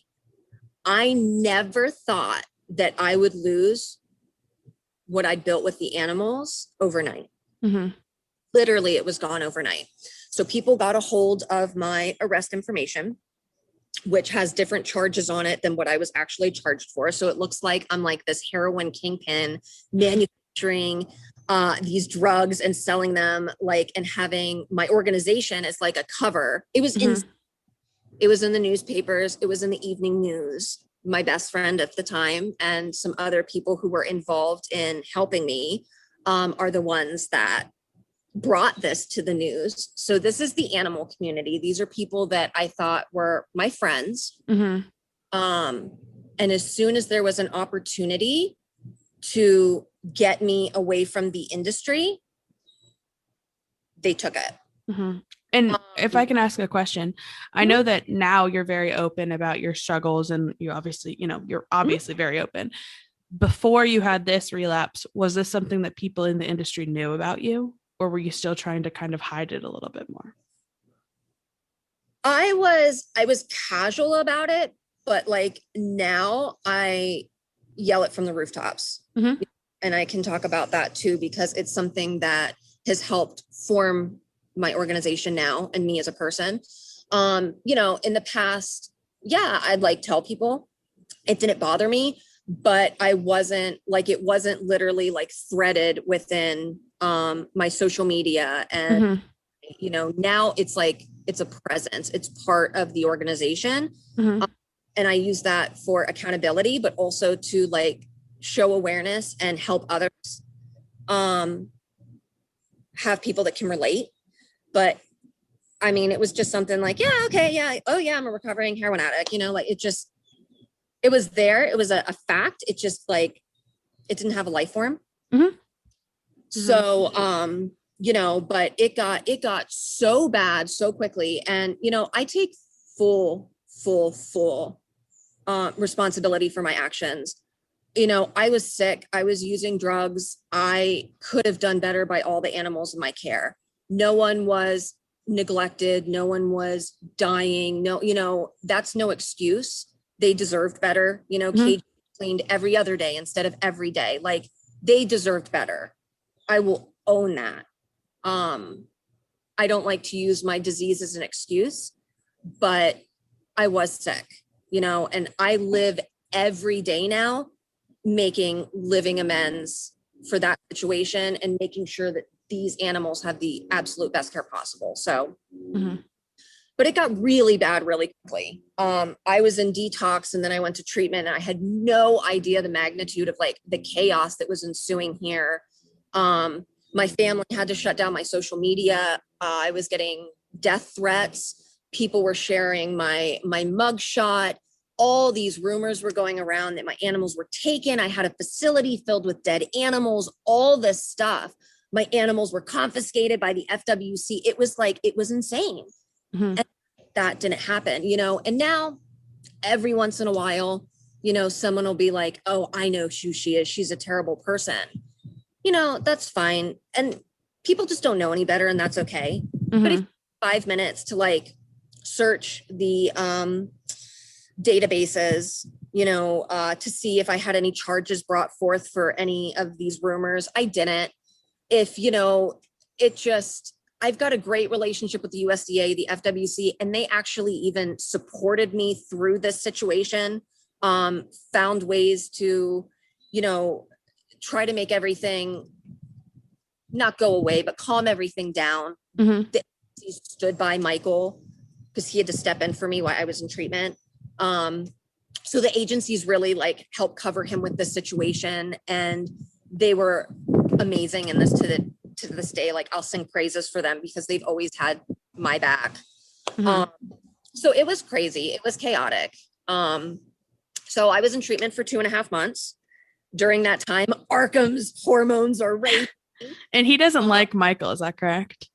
I never thought that I would lose what I built with the animals overnight. Literally, it was gone overnight. So people got a hold of my arrest information, which has different charges on it than what I was actually charged for. So it looks like I'm like this heroin kingpin manufacturing these drugs and selling them, like, and having my organization as like a cover. It was it was in the newspapers. It was in the evening news. My best friend at the time and some other people who were involved in helping me are the ones that brought this to the news. So this is the animal community. These are people that I thought were my friends. And as soon as there was an opportunity to get me away from the industry, they took it. And if I can ask a question, I know that now you're very open about your struggles, and you obviously, you're obviously very open. Before you had this relapse, was this something that people in the industry knew about you, or were you still trying to kind of hide it a little bit more? I was casual about it, but like now I yell it from the rooftops. And I can talk about that too, because it's something that has helped form my organization now and me as a person. In the past, I'd like tell people. It didn't bother me, but it wasn't literally like threaded within my social media. And now it's like it's a presence, it's part of the organization. And I use that for accountability, but also to like show awareness and help others have people that can relate. But I mean, it was just something like, I'm a recovering heroin addict, it was there. It was a fact. It just like, it didn't have a life form. So, but it got so bad so quickly. And, I take full responsibility for my actions. I was sick. I was using drugs. I could have done better by all the animals in my care. No one was neglected. No one was dying. No, that's no excuse. They deserved better. Cage cleaned every other day instead of every day. Like, they deserved better. I will own that. I don't like to use my disease as an excuse, but I was sick, and I live every day now making living amends for that situation and making sure that these animals have the absolute best care possible. So, but it got really bad really quickly. I was in detox and then I went to treatment, and I had no idea the magnitude of like the chaos that was ensuing here. My family had to shut down my social media. I was getting death threats. People were sharing my mugshot. All these rumors were going around that my animals were taken. I had a facility filled with dead animals, all this stuff. My animals were confiscated by the FWC. It was like, it was insane. And that didn't happen, and now every once in a while, someone will be like, oh, I know who she is. She's a terrible person. That's fine. And people just don't know any better, and that's okay. But if 5 minutes to like search the databases, to see if I had any charges brought forth for any of these rumors, I didn't. If, I've got a great relationship with the USDA, the FWC, and they actually even supported me through this situation, found ways to, try to make everything not go away, but calm everything down. They stood by Michael because he had to step in for me while I was in treatment. So the agencies really like helped cover him with this situation, and they were amazing in this to this day. Like, I'll sing praises for them because they've always had my back. So it was crazy. It was chaotic. So I was in treatment for 2.5 months. During that time, Arkham's hormones are raging. And he doesn't like Michael, is that correct?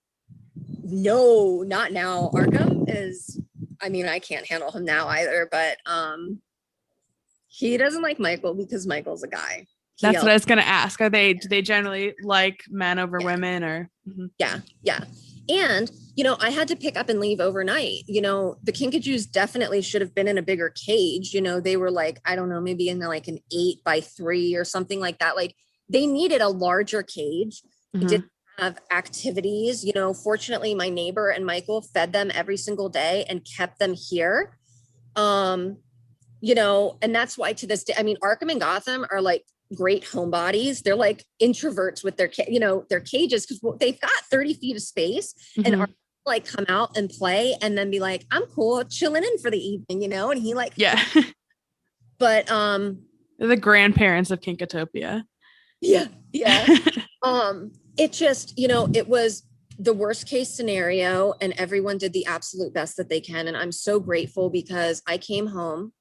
No, not now. Arkham is, I mean, I can't handle him now either, but he doesn't like Michael because Michael's a guy. That's what I was gonna ask. Do they generally like men over women, or? Yeah. And, I had to pick up and leave overnight. The Kinkajous definitely should have been in a bigger cage. They were like, I don't know, maybe in like an 8x3 or something like that. Like they needed a larger cage. They didn't have activities. Fortunately, my neighbor and Michael fed them every single day and kept them here. And that's why to this day, I mean, Arkham and Gotham are like great homebodies. They're like introverts with their cages, because they've got 30 feet of space and are like come out and play and then be like, I'm cool chilling in for the evening, and he like, yeah. But they're the grandparents of Kinkatopia. Yeah. It just, it was the worst case scenario and everyone did the absolute best that they can. And I'm so grateful because I came home.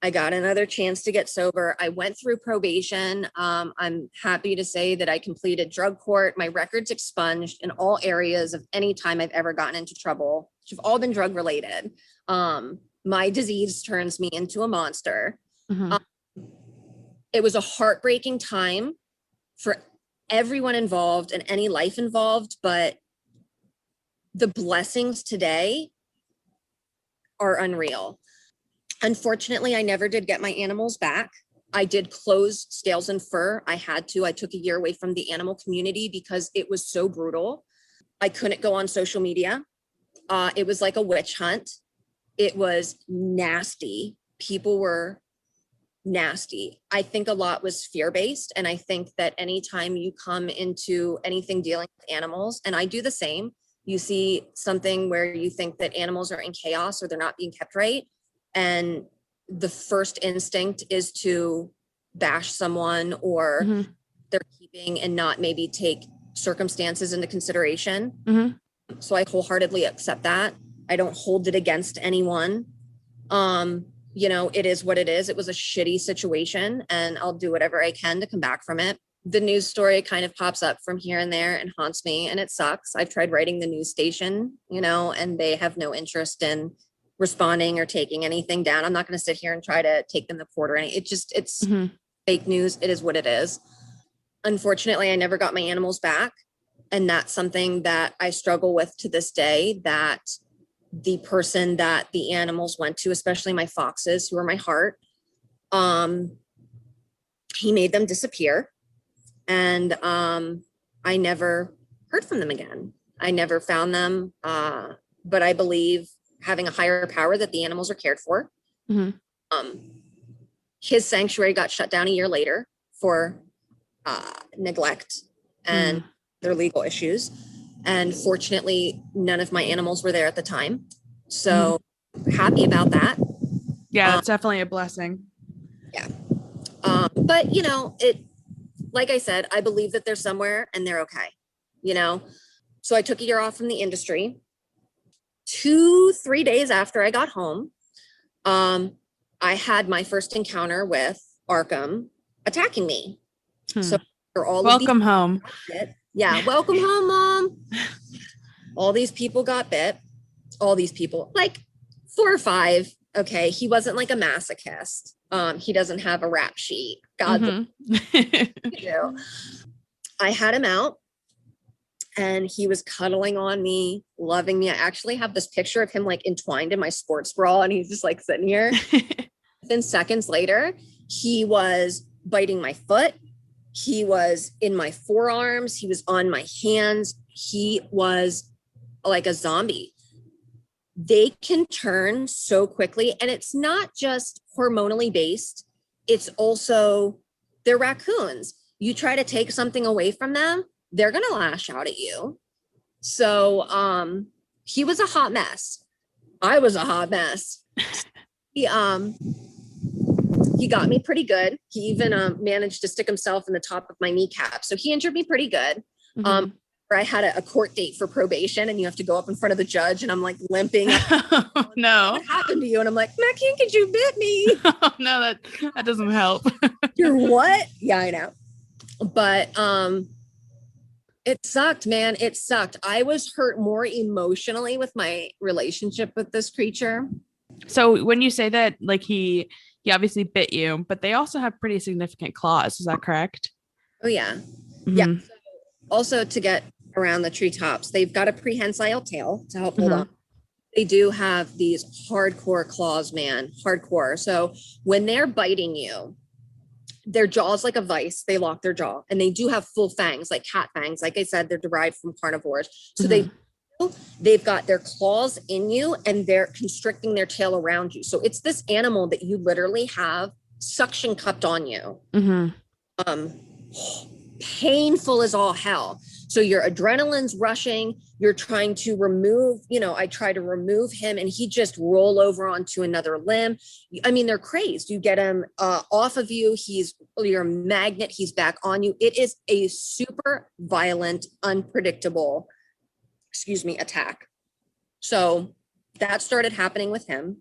I got another chance to get sober. I went through probation. I'm happy to say that I completed drug court. My record's expunged in all areas of any time I've ever gotten into trouble, which have all been drug related. My disease turns me into a monster. It was a heartbreaking time for everyone involved and any life involved, but the blessings today are unreal. Unfortunately, I never did get my animals back. I did close Scales and Fur. I had to. I took a year away from the animal community because it was so brutal. I couldn't go on social media. It was like a witch hunt. It was nasty. People were nasty. I think a lot was fear-based. And I think that anytime you come into anything dealing with animals, and I do the same, you see something where you think that animals are in chaos or they're not being kept right. And the first instinct is to bash someone or they're keeping and not maybe take circumstances into consideration. So I wholeheartedly accept that. I don't hold it against anyone. It is what it is. It was a shitty situation and I'll do whatever I can to come back from it. The news story kind of pops up from here and there and haunts me and it sucks. I've tried writing the news station, and they have no interest in responding or taking anything down. I'm not going to sit here and try to take them to court or anything. It's fake news. It is what it is. Unfortunately, I never got my animals back. And that's something that I struggle with to this day, that the person that the animals went to, especially my foxes, who are my heart, he made them disappear. And I never heard from them again. I never found them. But I believe having a higher power that the animals are cared for. His sanctuary got shut down a year later for neglect and their legal issues. And fortunately, none of my animals were there at the time. So happy about that. Yeah, that's definitely a blessing. Yeah. But, it, like I said, I believe that they're somewhere and they're okay, So I took a year off from the industry. 2-3 days after I got home, I had my first encounter with Arkham attacking me. So welcome home. Yeah, welcome home, Mom. All these people got bit. All these people, like 4 or 5. Okay, he wasn't like a masochist. He doesn't have a rap sheet. God, I had him out. And he was cuddling on me, loving me. I actually have this picture of him like entwined in my sports bra and he's just like sitting here. Then seconds later, he was biting my foot. He was in my forearms. He was on my hands. He was like a zombie. They can turn so quickly. And it's not just hormonally based. It's also, they're raccoons. You try to take something away from them, they're going to lash out at you. So he was a hot mess. I was a hot mess. He got me pretty good. He even managed to stick himself in the top of my kneecap. So he injured me pretty good. I had a court date for probation, and you have to go up in front of the judge, and I'm like limping. Oh, no. What happened to you? And I'm like, my kinkajou bit me. Oh, no, that doesn't help. You're what? Yeah, I know. But it sucked, man. It sucked. I was hurt more emotionally with my relationship with this creature. So when you say that, like he obviously bit you, but they also have pretty significant claws. Is that correct? Oh yeah. Mm-hmm. Yeah. So also to get around the treetops, they've got a prehensile tail to help hold on. They do have these hardcore claws, man, hardcore. So when they're biting you, their jaw's like a vice. They lock their jaw, and they do have full fangs, like cat fangs. Like I said, they're derived from carnivores. So they've got their claws in you, and they're constricting their tail around you. So it's this animal that you literally have suction cupped on you. Painful as all hell. So your adrenaline's rushing. You're trying to remove, I try to remove him, and he just roll over onto another limb. I mean, they're crazed. You get him off of you. You're a magnet. He's back on you. It is a super violent, unpredictable, attack. So that started happening with him.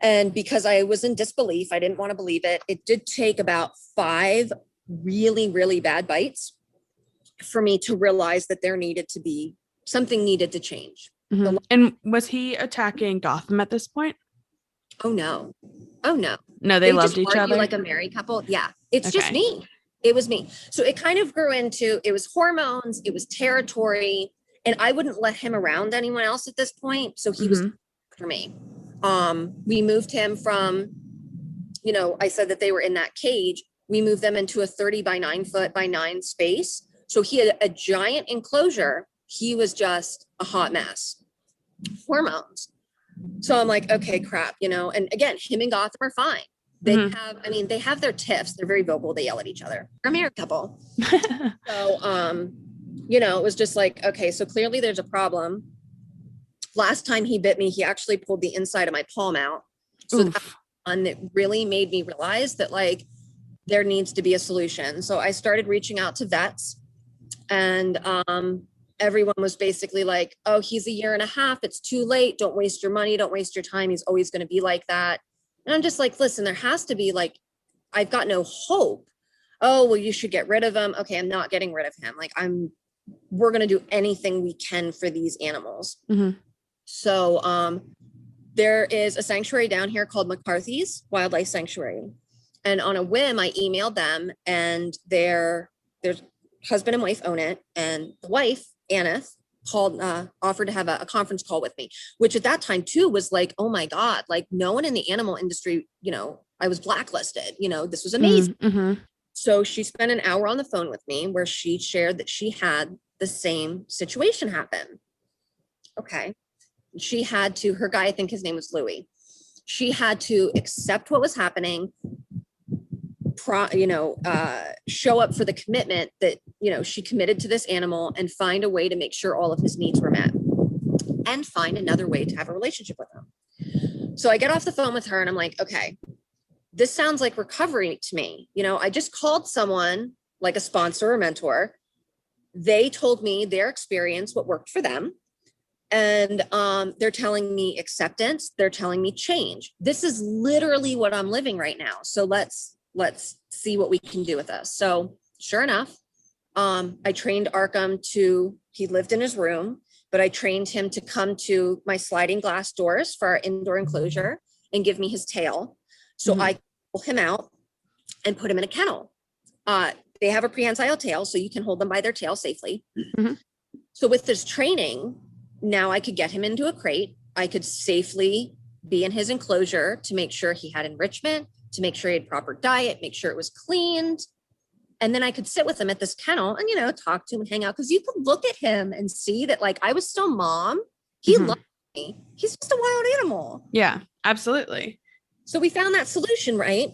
And because I was in disbelief, I didn't want to believe it. It did take about 5 really, really bad bites for me to realize that something needed to change. And was he attacking Gotham at this point? Oh no. No, they loved each other like a married couple. Yeah. It's just me. It was me. So it kind of grew into, it was hormones, it was territory, and I wouldn't let him around anyone else at this point. So he was for me. We moved him from, I said that they were in that cage. We moved them into a 30 by 9 foot by 9 space. So he had a giant enclosure. He was just a hot mess. Hormones. So I'm like, okay, crap, and again, him and Gotham are fine. They have their tiffs. They're very vocal. They yell at each other. They're a married couple. So, it was just like, okay, so clearly there's a problem. Last time he bit me, he actually pulled the inside of my palm out. So that's one that really made me realize that like there needs to be a solution. So I started reaching out to vets, and everyone was basically like, oh, he's 1.5 years. It's too late. Don't waste your money. Don't waste your time. He's always going to be like that. And I'm just like, listen, there has to be like, I've got no hope. Oh, well, you should get rid of him. Okay, I'm not getting rid of him. Like we're going to do anything we can for these animals. So there is a sanctuary down here called Mccarthy's Wildlife Sanctuary. And on a whim, I emailed them, and their husband and wife own it. And the wife, Aneth, offered to have a conference call with me, which at that time too was like, oh my God, like no one in the animal industry, I was blacklisted, this was amazing. So she spent an hour on the phone with me where she shared that she had the same situation happen. Okay. She had to, her guy, I think his name was Louis. She had to accept what was happening, show up for the commitment that, she committed to this animal, and find a way to make sure all of his needs were met, and find another way to have a relationship with him. So I get off the phone with her, and I'm like, okay, this sounds like recovery to me. I just called someone like a sponsor or mentor. They told me their experience, what worked for them. And they're telling me acceptance. They're telling me change. This is literally what I'm living right now. So let's see what we can do with this. So sure enough, I trained Arkham he lived in his room, but I trained him to come to my sliding glass doors for our indoor enclosure and give me his tail. So I pull him out and put him in a kennel. They have a prehensile tail, so you can hold them by their tail safely. So with this training, now I could get him into a crate. I could safely be in his enclosure to make sure he had enrichment, to make sure he had proper diet, make sure it was cleaned. And then I could sit with him at this kennel and, talk to him and hang out. Cause you could look at him and see that like, I was still mom. He loved me. He's just a wild animal. Yeah, absolutely. So we found that solution, right?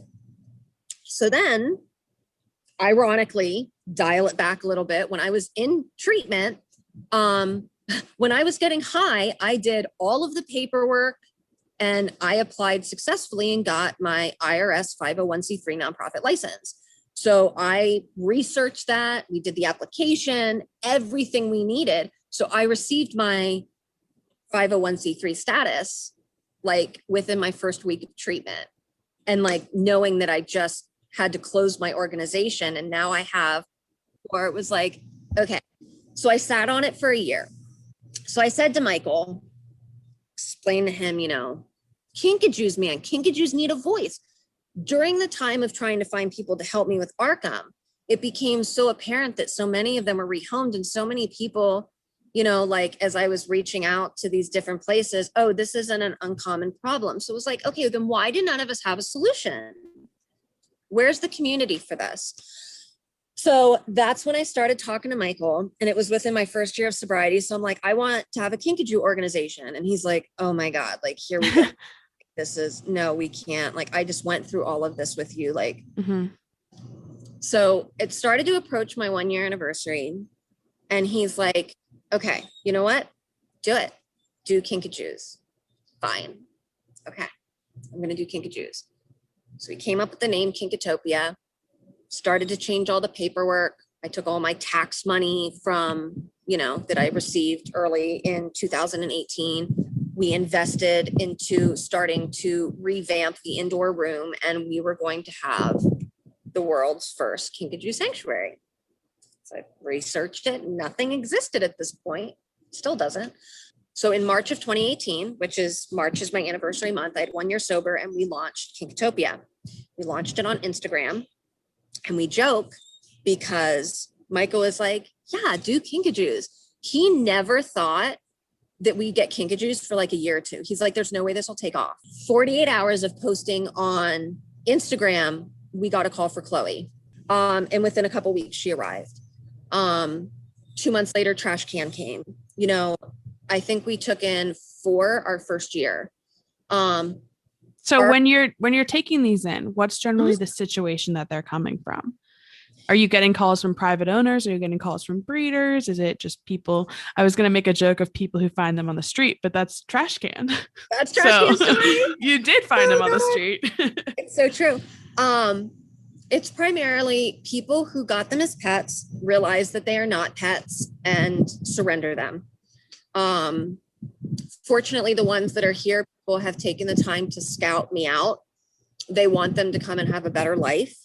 So then ironically, dial it back a little bit. When I was in treatment, when I was getting high, I did all of the paperwork and I applied successfully and got my IRS 501c3 nonprofit license. So I researched that. We did the application, everything we needed. So I received my 501c3 status, like within my first week of treatment, and like knowing that I just had to close my organization. And now I have, or it was like, okay. So I sat on it for a year. So I said to Michael, explain to him, kinkajous, man, kinkajous need a voice. During the time of trying to find people to help me with Arkham, it became so apparent that so many of them were rehomed, and so many people, like as I was reaching out to these different places, oh, this isn't an uncommon problem. So it was like, okay, then why did none of us have a solution? Where's the community for this? So that's when I started talking to Michael, and it was within my first year of sobriety. So I'm like, I want to have a kinkajou organization. And he's like, oh my God, like, here we go. No, we can't. Like, I just went through all of this with you. Like, So it started to approach my 1 year anniversary, and he's like, okay, you know what? Do it. Do kinkajous. Fine. Okay. I'm going to do kinkajous. So we came up with the name Kinkatopia, started to change all the paperwork. I took all my tax money from, that I received early in 2018. We invested into starting to revamp the indoor room, and we were going to have the world's first kinkajou sanctuary. So I researched it. Nothing existed at this point. Still doesn't. So in March of 2018, March is my anniversary month, I had 1 year sober, and we launched Kinkatopia. We launched it on Instagram, and we joke because Michael is like, yeah, do kinkajous. He never thought that we get kinkajous for like a year or two. He's like, there's no way this will take off. 48 hours of posting on Instagram, we got a call for Chloe. And within a couple weeks, she arrived. 2 months later, trash can came. I think we took in 4 our first year. So when you're taking these in, what's generally the situation that they're coming from? Are you getting calls from private owners? Are you getting calls from breeders? Is it just people? I was going to make a joke of people who find them on the street, but that's trash can. That's trash can story. You did find them on the street. It's so true. It's primarily people who got them as pets, realize that they are not pets, and surrender them. Fortunately, the ones that are here, people have taken the time to scout me out. They want them to come and have a better life.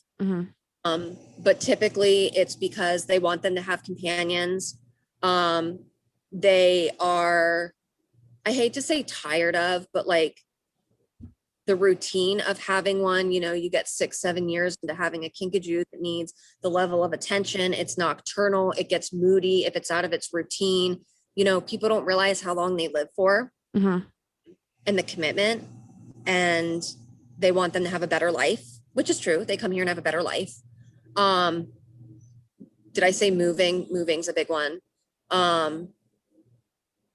But typically it's because they want them to have companions. They are, I hate to say tired of, but like the routine of having one, you get 6-7 years into having a kinkajou that needs the level of attention. It's nocturnal. It gets moody if it's out of its routine. People don't realize how long they live for and the commitment, and they want them to have a better life, which is true. They come here and have a better life. Did I say moving? Moving's a big one.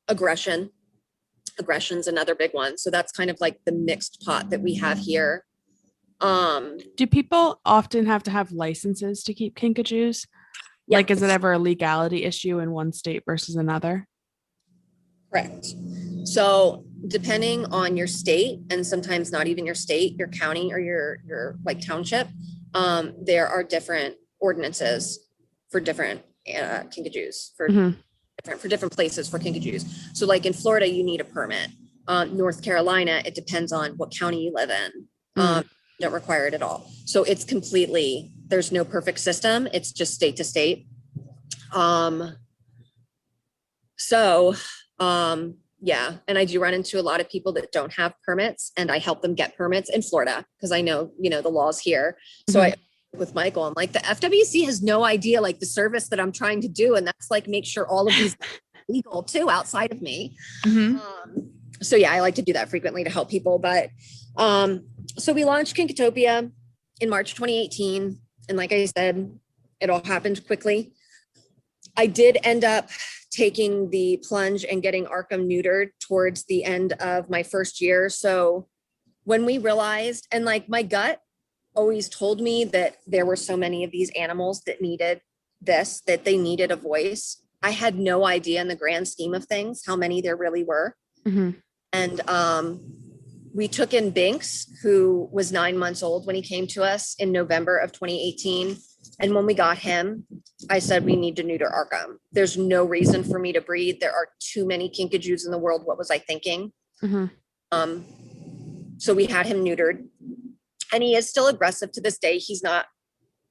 Aggression's another big one. So that's kind of like the mixed pot that we have here. Do people often have to have licenses to keep kinkajous? Yeah. Like, is it ever a legality issue in one state versus another? Correct. So depending on your state, and sometimes not even your state, your county or your like township, there are different ordinances for different kinkajous, for different places for kinkajous. So like in Florida, you need a permit. North Carolina, it depends on what county you live in. Don't require it at all. So it's completely, there's no perfect system. It's just state to state. Yeah. And I do run into a lot of people that don't have permits, and I help them get permits in Florida because I know, the laws here. So I, with Michael, I'm like, the FWC has no idea like the service that I'm trying to do. And that's like, make sure all of these are legal too, outside of me. So yeah, I like to do that frequently to help people. But, so we launched Kinkatopia in March 2018. And like I said, it all happened quickly. I did end up taking the plunge and getting Arkham neutered towards the end of my first year. So when we realized, and like my gut always told me that there were so many of these animals that needed this, that they needed a voice. I had no idea in the grand scheme of things how many there really were. And We took in Binks, who was 9 months old when he came to us in November of 2018. And when we got him, I said, we need to neuter Arkham. There's no reason for me to breed. There are too many kinkajous in the world. What was I thinking? So we had him neutered, and he is still aggressive to this day. He's not,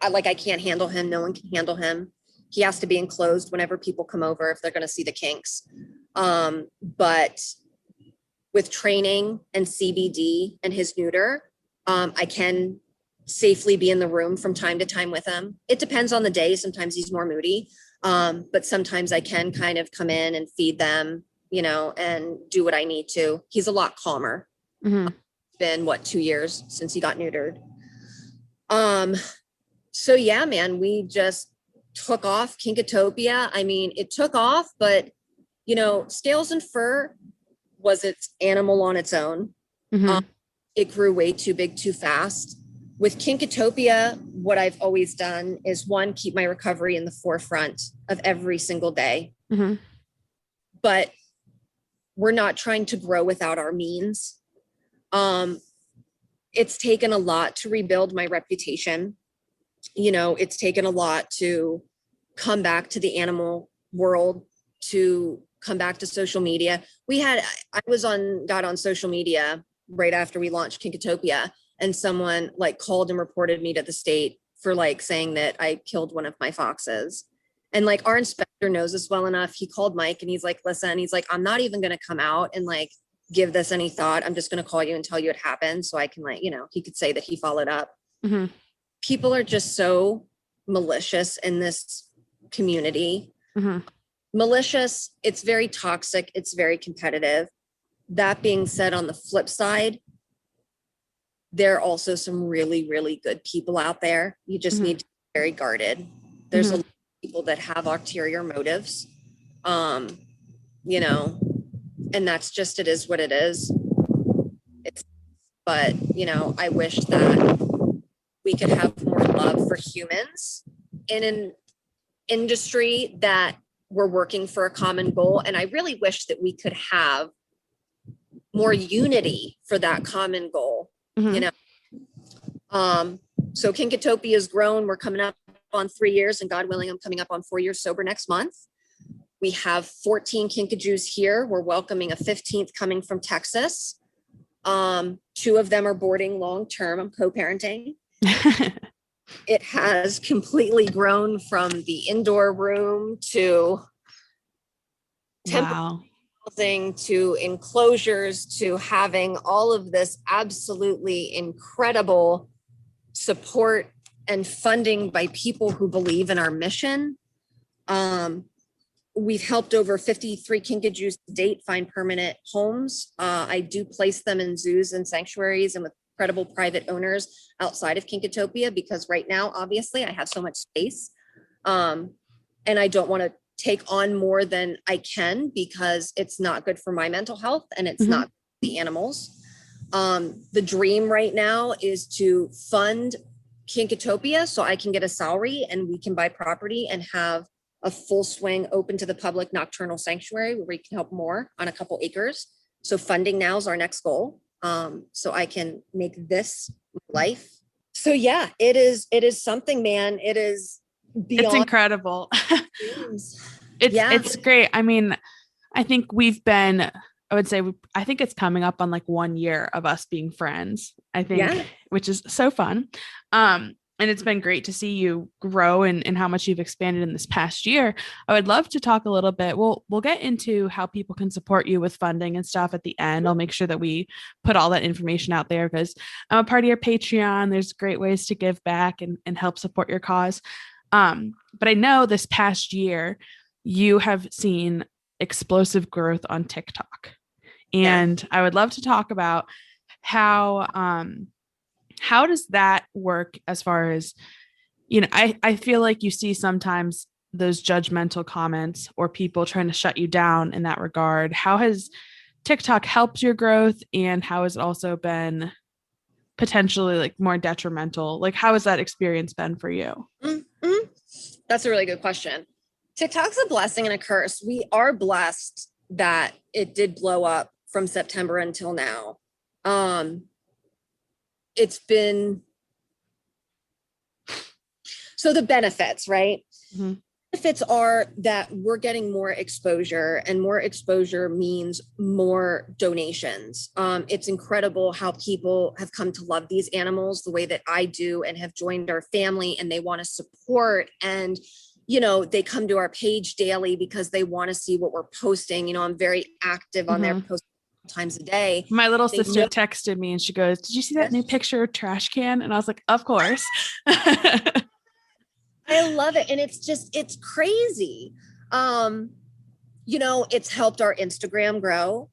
I can't handle him. No one can handle him. He has to be enclosed whenever people come over if they're going to see the kinks. But with training and CBD and his neuter, I can safely be in the room from time to time with him. It depends on the day. Sometimes he's more moody, but sometimes I can kind of come in and feed them, and do what I need to. He's a lot calmer. It's been 2 years since he got neutered. So yeah, man, we just took off Kinkatopia. I mean, it took off, but scales and fur was its animal on its own. It grew way too big, too fast. With Kinkatopia, what I've always done is, one, keep my recovery in the forefront of every single day. But we're not trying to grow without our means. It's taken a lot to rebuild my reputation. It's taken a lot to come back to the animal world, to come back to social media. I got on social media right after we launched Kinkatopia, and someone called and reported me to the state for saying that I killed one of my foxes. And our inspector knows us well enough. He called Mike and he's like, listen, he's like, I'm not even going to come out and give this any thought. I'm just going to call you and tell you it happened. So I can he could say that he followed up. People are just so malicious in this community. Malicious. It's very toxic. It's very competitive. That being said, on the flip side, there are also some really, really good people out there. You just need to be very guarded. There's a lot of people that have ulterior motives, and that's just, it is what it is. But I wish that we could have more love for humans in an industry that we're working for a common goal. And I really wish that we could have more unity for that common goal. So Kinkatopia has grown. We're coming up on 3 years, and God willing, I'm coming up on 4 years sober next month. We have 14 kinkajous here. We're welcoming a 15th coming from Texas. 2 of them are boarding long-term. I'm co-parenting. It has completely grown from the indoor room to temporary housing to enclosures to having all of this absolutely incredible support and funding by people who believe in our mission. We've helped over 53 kinkajous to date find permanent homes. I do place them in zoos and sanctuaries and with credible private owners outside of Kinkatopia, because right now, obviously, I have so much space. And I don't want to take on more than I can, because it's not good for my mental health and it's not the animals. The dream right now is to fund Kinkatopia so I can get a salary and we can buy property and have a full swing open to the public nocturnal sanctuary where we can help more on a couple acres. So funding now is our next goal. So I can make this life. So yeah, it is something, man. It is beyond. It's incredible. It's great. I mean, I think I think it's coming up on 1 year of us being friends, I think, which is so fun. And it's been great to see you grow and how much you've expanded in this past year. I would love to talk a little bit. We'll get into how people can support you with funding and stuff at the end. I'll make sure that we put all that information out there, because I'm a part of your Patreon. There's great ways to give back and help support your cause. But I know this past year you have seen explosive growth on TikTok. And I would love to talk about how does that work as far as, I feel like you see sometimes those judgmental comments or people trying to shut you down in that regard. How has TikTok helped your growth, and how has it also been potentially more detrimental? How has that experience been for you? Mm-hmm. That's a really good question. TikTok's a blessing and a curse. We are blessed that it did blow up from September until now. It's been, so the benefits, right? Mm-hmm. Benefits are that we're getting more exposure, and more exposure means more donations. It's incredible how people have come to love these animals the way that I do, and have joined our family, and they want to support, and they come to our page daily because they want to see what we're posting. I'm very active on their posts times a day. My little sister texted me and she goes, "Did you see that new picture of trash can?" And I was like, "Of course." I love it. And it's crazy. It's helped our Instagram grow.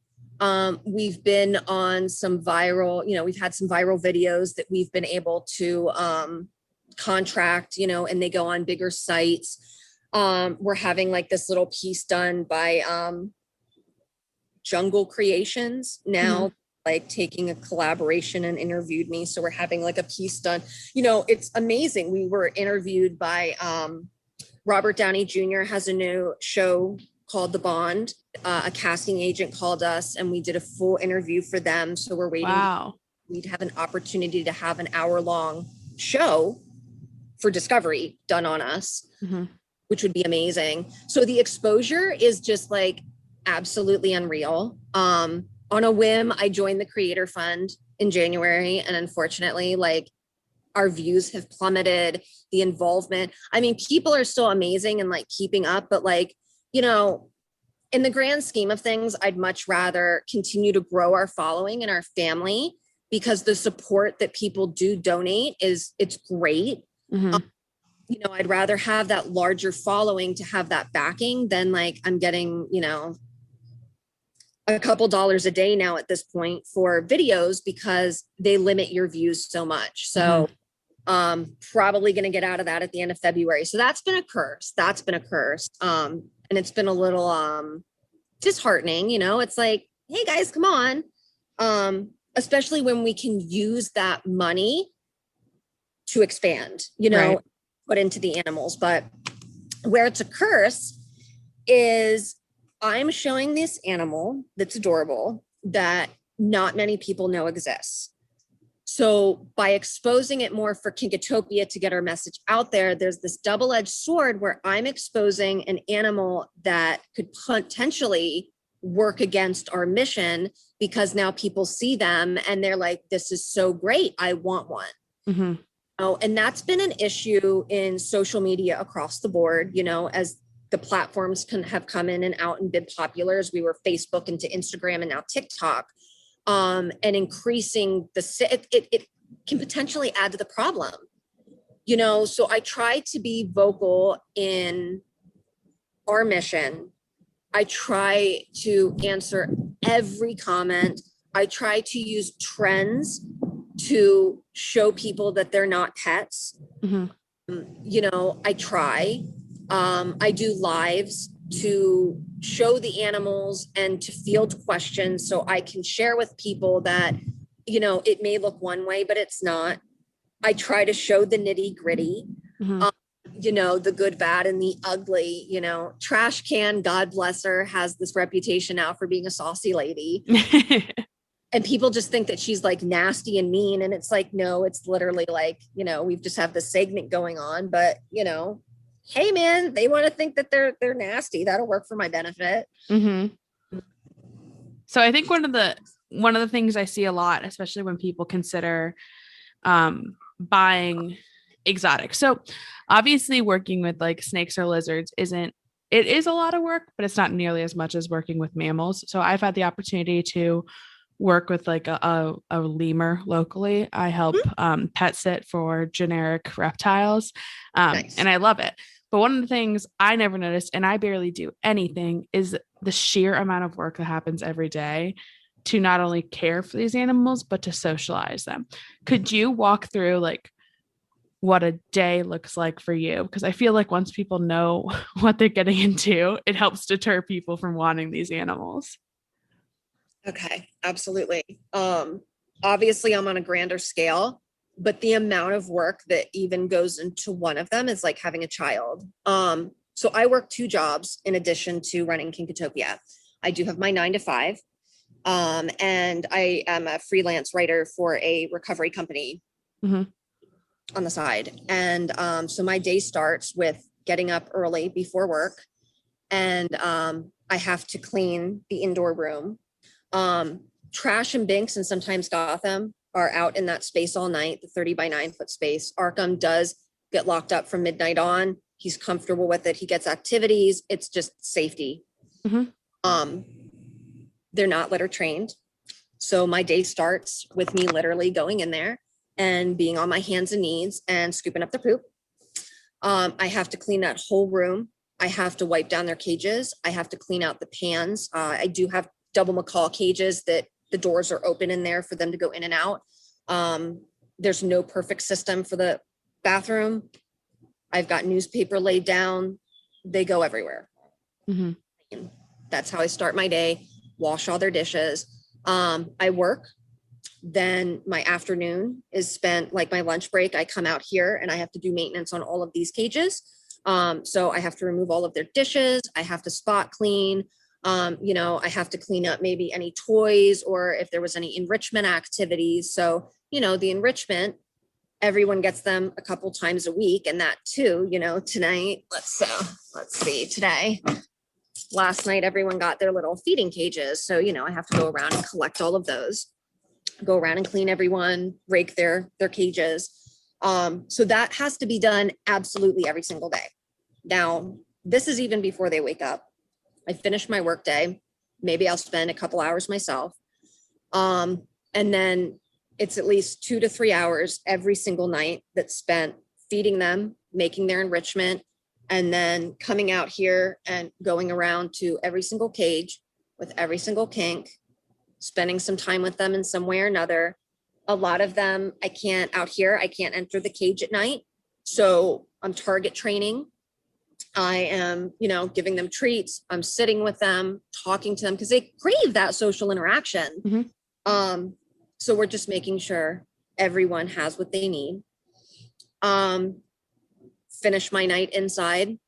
We've been on some viral, we've had some viral videos that we've been able to contract, and they go on bigger sites. We're having like this little piece done by Jungle Creations now, like taking a collaboration and interviewed me. So we're having like a piece done. It's amazing. We were interviewed by Robert Downey Jr. has a new show called The Bond. A casting agent called us and we did a full interview for them. So we're waiting. Wow. We'd have an opportunity to have an hour-long show for Discovery done on us, which would be amazing. So the exposure is just like absolutely unreal. On a whim, I joined the Creator Fund in January, and unfortunately, like, our views have plummeted, the involvement. I mean, people are still amazing and like keeping up, but like, in the grand scheme of things, I'd much rather continue to grow our following and our family, because the support that people do donate it's great. I'd rather have that larger following to have that backing than like I'm getting, a couple dollars a day now at this point for videos, because they limit your views so much. So probably going to get out of that at the end of February. So that's been a curse. And it's been a little disheartening. It's like, hey guys, come on. Especially when we can use that money to expand, right. Put into the animals. But where it's a curse is I'm showing this animal that's adorable that not many people know exists. So by exposing it more for Kinkatopia to get our message out there, there's this double-edged sword where I'm exposing an animal that could potentially work against our mission, because now people see them and they're like, this is so great, I want one. And that's been an issue in social media across the board, as the platforms have come in and out and been popular, as we were Facebook into Instagram and now TikTok, and increasing it can potentially add to the problem, so I try to be vocal in our mission. I try to answer every comment. I try to use trends to show people that they're not pets. I try. I do lives to show the animals and to field questions, so I can share with people that, it may look one way, but it's not. I try to show the nitty gritty, the good, bad, and the ugly. Trash Can, God bless her, has this reputation now for being a saucy lady. And people just think that she's like nasty and mean. And it's like, no, it's literally like, we've just have this segment going on, but hey man, they want to think that they're nasty. That'll work for my benefit. So I think one of the things I see a lot, especially when people consider buying exotic. So obviously working with like snakes or lizards it is a lot of work, but it's not nearly as much as working with mammals. So I've had the opportunity to work with like a lemur locally. I help pet sit for generic reptiles. Nice. And I love it. But one of the things I never noticed, and I barely do anything, is the sheer amount of work that happens every day to not only care for these animals, but to socialize them. Could you walk through like what a day looks like for you? Because I feel like once people know what they're getting into, it helps deter people from wanting these animals. Okay, absolutely. Obviously I'm on a grander scale, but the amount of work that even goes into one of them is like having a child. So I work 2 jobs in addition to running Kinkatopia. I do have my 9 to 5, And I am a freelance writer for a recovery company on the side. And so my day starts with getting up early before work, and I have to clean the indoor room. Trash and Binks and sometimes Gotham are out in that space all night, the 30 by 9 foot space. Arkham does get locked up from midnight on. He's comfortable with it. He gets activities. It's just safety. They're not litter trained. So my day starts with me literally going in there and being on my hands and knees and scooping up the poop. I have to clean that whole room. I have to wipe down their cages. I have to clean out the pans. I do have double macaw cages that the doors are open in there for them to go in and out. There's no perfect system for the bathroom. I've got newspaper laid down. They go everywhere. That's how I start my day. Wash all their dishes. I work. Then my afternoon is spent, like my lunch break, I come out here and I have to do maintenance on all of these cages. So I have to remove all of their dishes. I have to spot clean. I have to clean up maybe any toys or if there was any enrichment activities. So, the enrichment, everyone gets them a couple times a week. And that too, tonight, let's see, today, last night, everyone got their little feeding cages. So, I have to go around and collect all of those, go around and clean everyone, rake their cages. So that has to be done absolutely every single day. Now, this is even before they wake up. I finish my work day. Maybe I'll spend a couple hours myself. And then it's at least 2 to 3 hours every single night that's spent feeding them, making their enrichment, and then coming out here and going around to every single cage with every single kink, spending some time with them in some way or another. A lot of them, I can't enter the cage at night. So I'm target training. I am, giving them treats. I'm sitting with them, talking to them because they crave that social interaction. So we're just making sure everyone has what they need. Finish my night inside,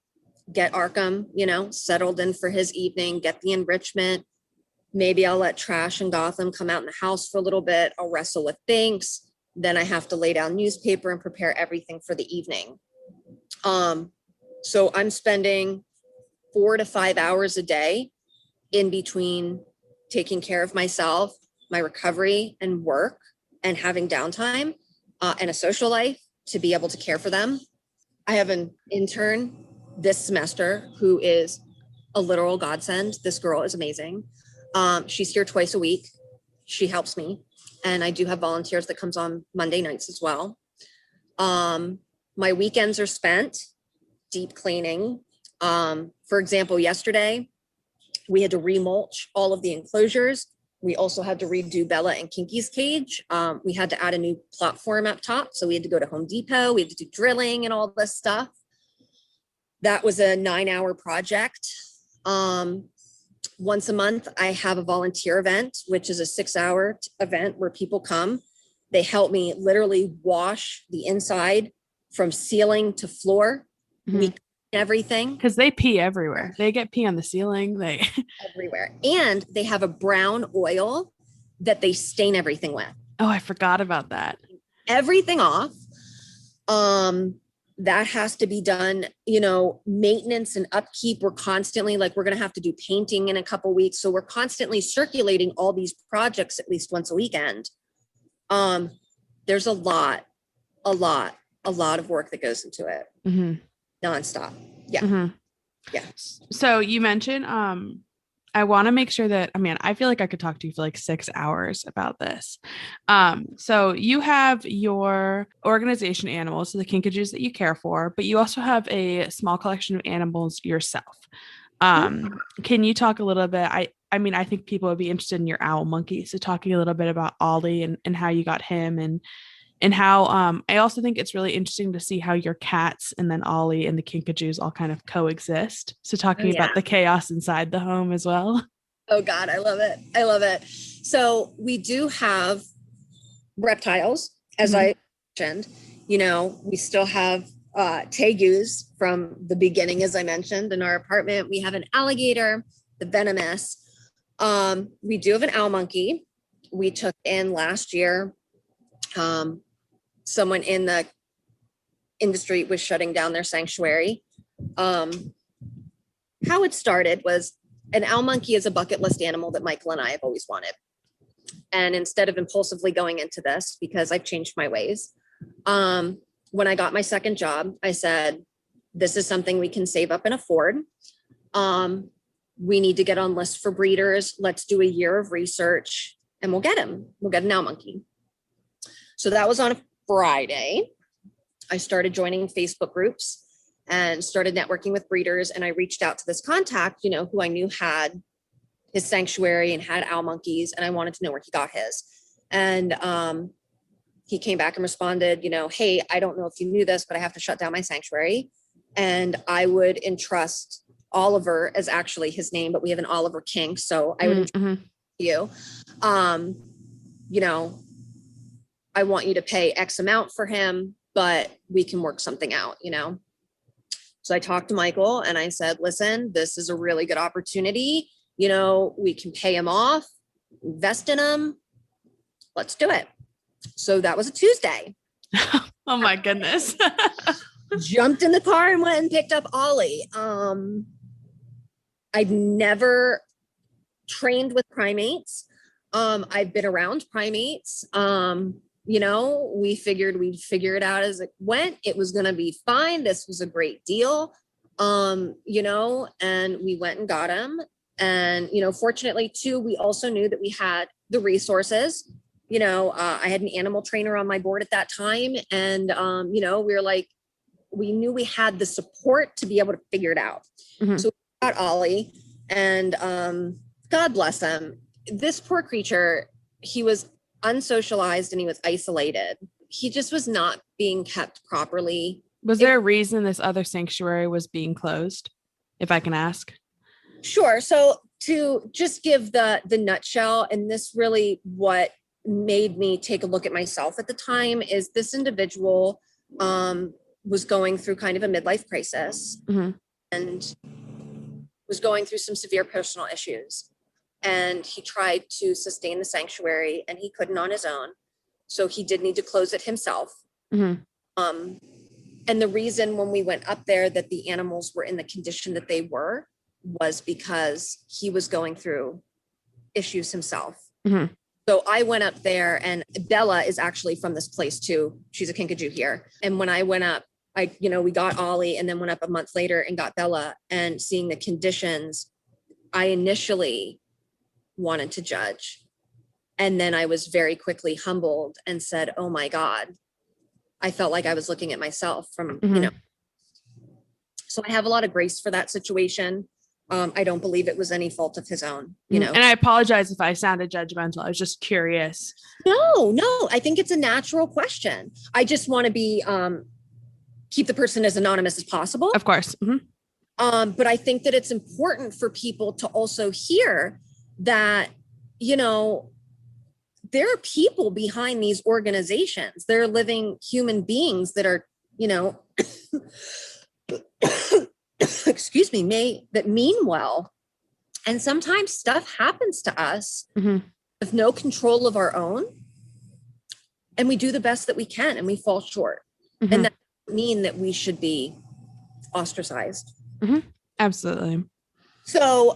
get Arkham, settled in for his evening, get the enrichment. Maybe I'll let Trash and Gotham come out in the house for a little bit. I'll wrestle with Binks. Then I have to lay down newspaper and prepare everything for the evening. So I'm spending 4 to 5 hours a day in between taking care of myself, my recovery and work, and having downtime and a social life to be able to care for them. I have an intern this semester who is a literal godsend. This girl is amazing. She's here twice a week. She helps me. And I do have volunteers that comes on Monday nights as well. My weekends are spent deep cleaning. For example, yesterday, we had to remulch all of the enclosures. We also had to redo Bella and Kinky's cage. We had to add a new platform up top. So we had to go to Home Depot. We had to do drilling and all this stuff. That was a 9-hour project. Once a month, I have a volunteer event, which is a 6-hour event where people come. They help me literally wash the inside from ceiling to floor. We clean everything. Because they pee everywhere. They get pee on the ceiling. Everywhere. And they have a brown oil that they stain everything with. Oh, I forgot about that. Everything off. That has to be done, maintenance and upkeep. We're constantly we're going to have to do painting in a couple of weeks. So we're constantly circulating all these projects at least once a weekend. There's a lot of work that goes into it. Nonstop. Yeah. Yeah. So you mentioned, I want to make sure that, I feel like I could talk to you for 6 hours about this. So you have your organization animals, so the kinkajous that you care for, but you also have a small collection of animals yourself. Can you talk a little bit? I think people would be interested in your owl monkey. So talking a little bit about Ollie and how you got him and how, I also think it's really interesting to see how your cats and then Ollie and the kinkajous all kind of coexist. So talking about the chaos inside the home as well. Oh God, I love it. So we do have reptiles, as I mentioned. We still have tegus from the beginning, as I mentioned, in our apartment. We have an alligator, the venomous. We do have an owl monkey. We took in last year. Someone in the industry was shutting down their sanctuary. How it started was an owl monkey is a bucket list animal that Michael and I have always wanted. And instead of impulsively going into this, because I've changed my ways, when I got my second job, I said, this is something we can save up and afford. We need to get on lists for breeders. Let's do a year of research and we'll get him. We'll get an owl monkey. So that was on a Friday. I started joining Facebook groups and started networking with breeders. And I reached out to this contact, who I knew had his sanctuary and had owl monkeys. And I wanted to know where he got his. And he came back and responded, hey, I don't know if you knew this, but I have to shut down my sanctuary. And I would entrust Oliver as actually his name, but we have an Oliver Kink. So I would entrust you, I want you to pay X amount for him, but we can work something out, So I talked to Michael and I said, listen, this is a really good opportunity. We can pay him off, invest in him. Let's do it. So that was a Tuesday. Oh my goodness. Jumped in the car and went and picked up Ollie. I've never trained with primates. I've been around primates. We figured we'd figure it out as it went. It was going to be fine. This was a great deal. And we went and got him. And, fortunately too, we also knew that we had the resources. I had an animal trainer on my board at that time. And, we were like, we knew we had the support to be able to figure it out. Mm-hmm. So we got Ollie and, God bless him. This poor creature, he was unsocialized and he was isolated. He just was not being kept properly. Was there a reason this other sanctuary was being closed, if I can ask? Sure. So to just give the nutshell, and this really what made me take a look at myself at the time, is this individual was going through kind of a midlife crisis and was going through some severe personal issues. And he tried to sustain the sanctuary and he couldn't on his own. So he did need to close it himself. And the reason when we went up there that the animals were in the condition that they were was because he was going through issues himself. So I went up there, and Bella is actually from this place too. She's a kinkajou here. And when I went up, we got Ollie and then went up a month later and got Bella, and seeing the conditions, I initially wanted to judge. And then I was very quickly humbled and said, oh my God, I felt like I was looking at myself from, so I have a lot of grace for that situation. I don't believe it was any fault of his own, And I apologize if I sounded judgmental. I was just curious. No, I think it's a natural question. I just want to be, keep the person as anonymous as possible. Of course. But I think that it's important for people to also hear that, there are people behind these organizations. They're living human beings that are, excuse me, that mean well. And sometimes stuff happens to us with no control of our own. And we do the best that we can and we fall short. And that doesn't mean that we should be ostracized. Absolutely. So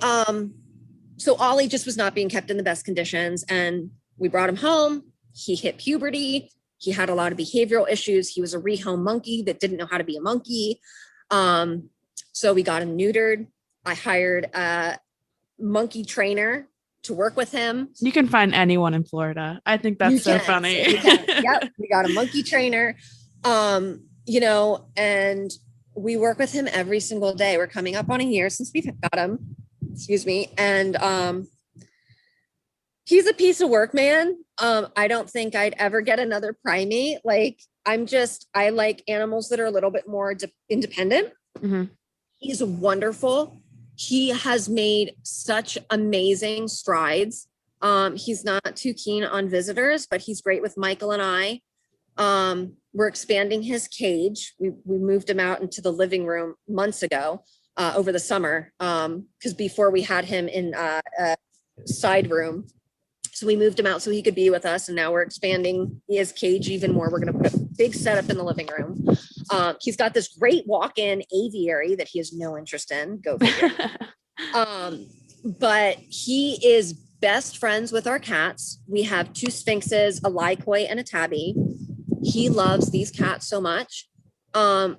Ollie just was not being kept in the best conditions, and we brought him home. He hit puberty. He had a lot of behavioral issues. He was a rehome monkey that didn't know how to be a monkey. So we got him neutered. I hired a monkey trainer to work with him. You can find anyone in Florida. I think that's so funny. Yep. We got a monkey trainer, and we work with him every single day. We're coming up on a year since we've got him. Excuse me. And he's a piece of work, man. I don't think I'd ever get another primate. I like animals that are a little bit more independent. He's wonderful. He has made such amazing strides. He's not too keen on visitors, but he's great with Michael and I. We're expanding his cage. We moved him out into the living room months ago, over the summer. Because before we had him in a side room. So we moved him out so he could be with us. And now we're expanding his cage even more. We're going to put a big setup in the living room. He's got this great walk-in aviary that he has no interest in. Go figure. But he is best friends with our cats. We have 2 Sphinxes, a Lycoy and a Tabby. He loves these cats so much.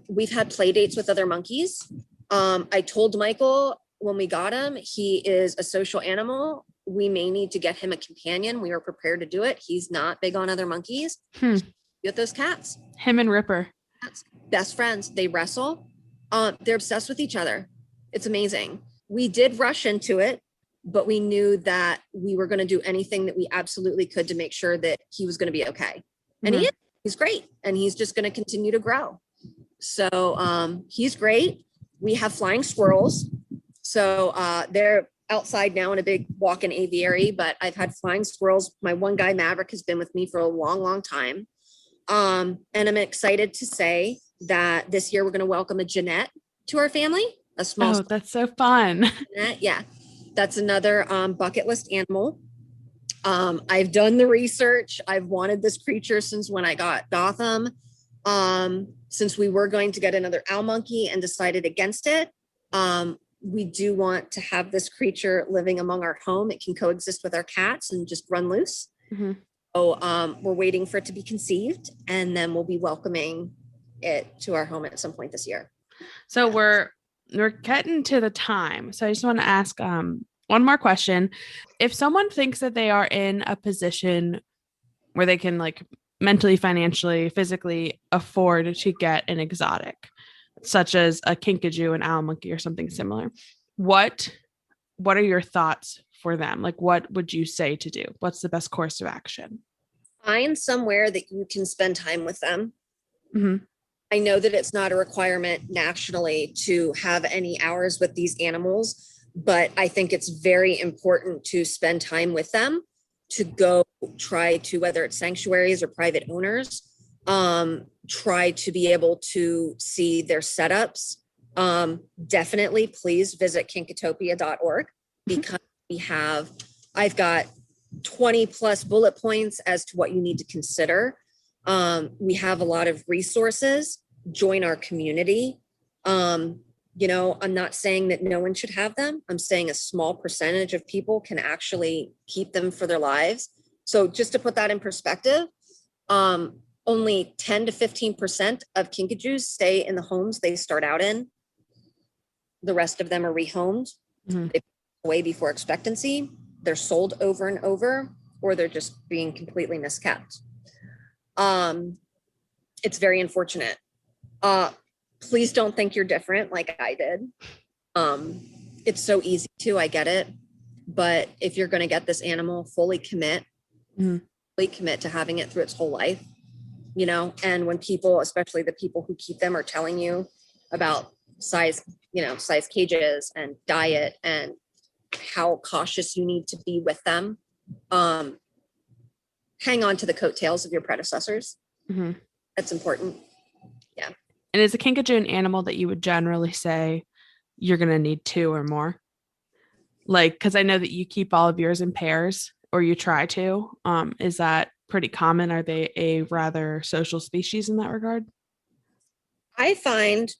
We've had play dates with other monkeys. I told Michael when we got him, he is a social animal. We may need to get him a companion. We are prepared to do it. He's not big on other monkeys. Get those cats. Him and Ripper. Cats. Best friends. They wrestle. They're obsessed with each other. It's amazing. We did rush into it, but we knew that we were going to do anything that we absolutely could to make sure that he was going to be okay. And he is. He's great. And he's just going to continue to grow. So he's great. We have flying squirrels. So they're outside now in a big walk-in aviary, but I've had flying squirrels. My one guy, Maverick, has been with me for a long, long time. And I'm excited to say that this year we're going to welcome a Jeanette to our family, a small. Oh, that's so fun. Jeanette. Yeah, that's another bucket list animal. I've done the research. I've wanted this creature since when I got Gotham. Since we were going to get another owl monkey and decided against it. We do want to have this creature living among our home. It can coexist with our cats and just run loose. So we're waiting for it to be conceived, and then we'll be welcoming it to our home at some point this year. So we're getting to the time. So I just want to ask one more question. If someone thinks that they are in a position where they can like mentally, financially, physically afford to get an exotic, such as a kinkajou, an owl monkey, or something similar, what are your thoughts for them? Like, what would you say to do? What's the best course of action? Find somewhere that you can spend time with them. I know that it's not a requirement nationally to have any hours with these animals, but I think it's very important to spend time with them, to go try to, whether it's sanctuaries or private owners, try to be able to see their setups. Definitely please visit kinkatopia.org, because I've got 20 plus bullet points as to what you need to consider. We have a lot of resources. Join our community. I'm not saying that no one should have them. I'm saying a small percentage of people can actually keep them for their lives. So just to put that in perspective, only 10 to 15% of kinkajous stay in the homes they start out in. The rest of them are rehomed. They pass away before expectancy. They're sold over and over, or they're just being completely miskept. It's very unfortunate. Please don't think you're different like I did. It's so easy to, I get it. But if you're going to get this animal, fully commit to having it through its whole life. And when people, especially the people who keep them, are telling you about size cages and diet and how cautious you need to be with them, hang on to the coattails of your predecessors. That's important. Yeah. And is a kinkajou an animal that you would generally say you're going to need 2 or more? Like, because I know that you keep all of yours in pairs, or you try to. Is that pretty common? Are they a rather social species in that regard? I find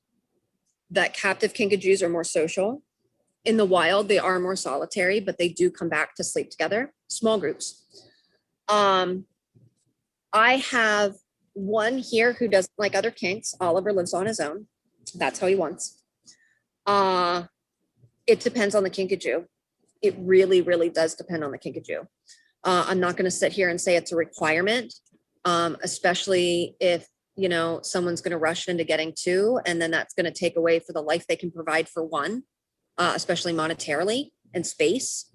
that captive kinkajous are more social. In the wild, they are more solitary, but they do come back to sleep together, small groups. I have one here who doesn't like other kinks. Oliver lives on his own. That's how he wants. It depends on the kinkajou. It really, really does depend on the kinkajou. I'm not going to sit here and say it's a requirement, especially if, someone's going to rush into getting 2, and then that's going to take away for the life they can provide for one, especially monetarily and space.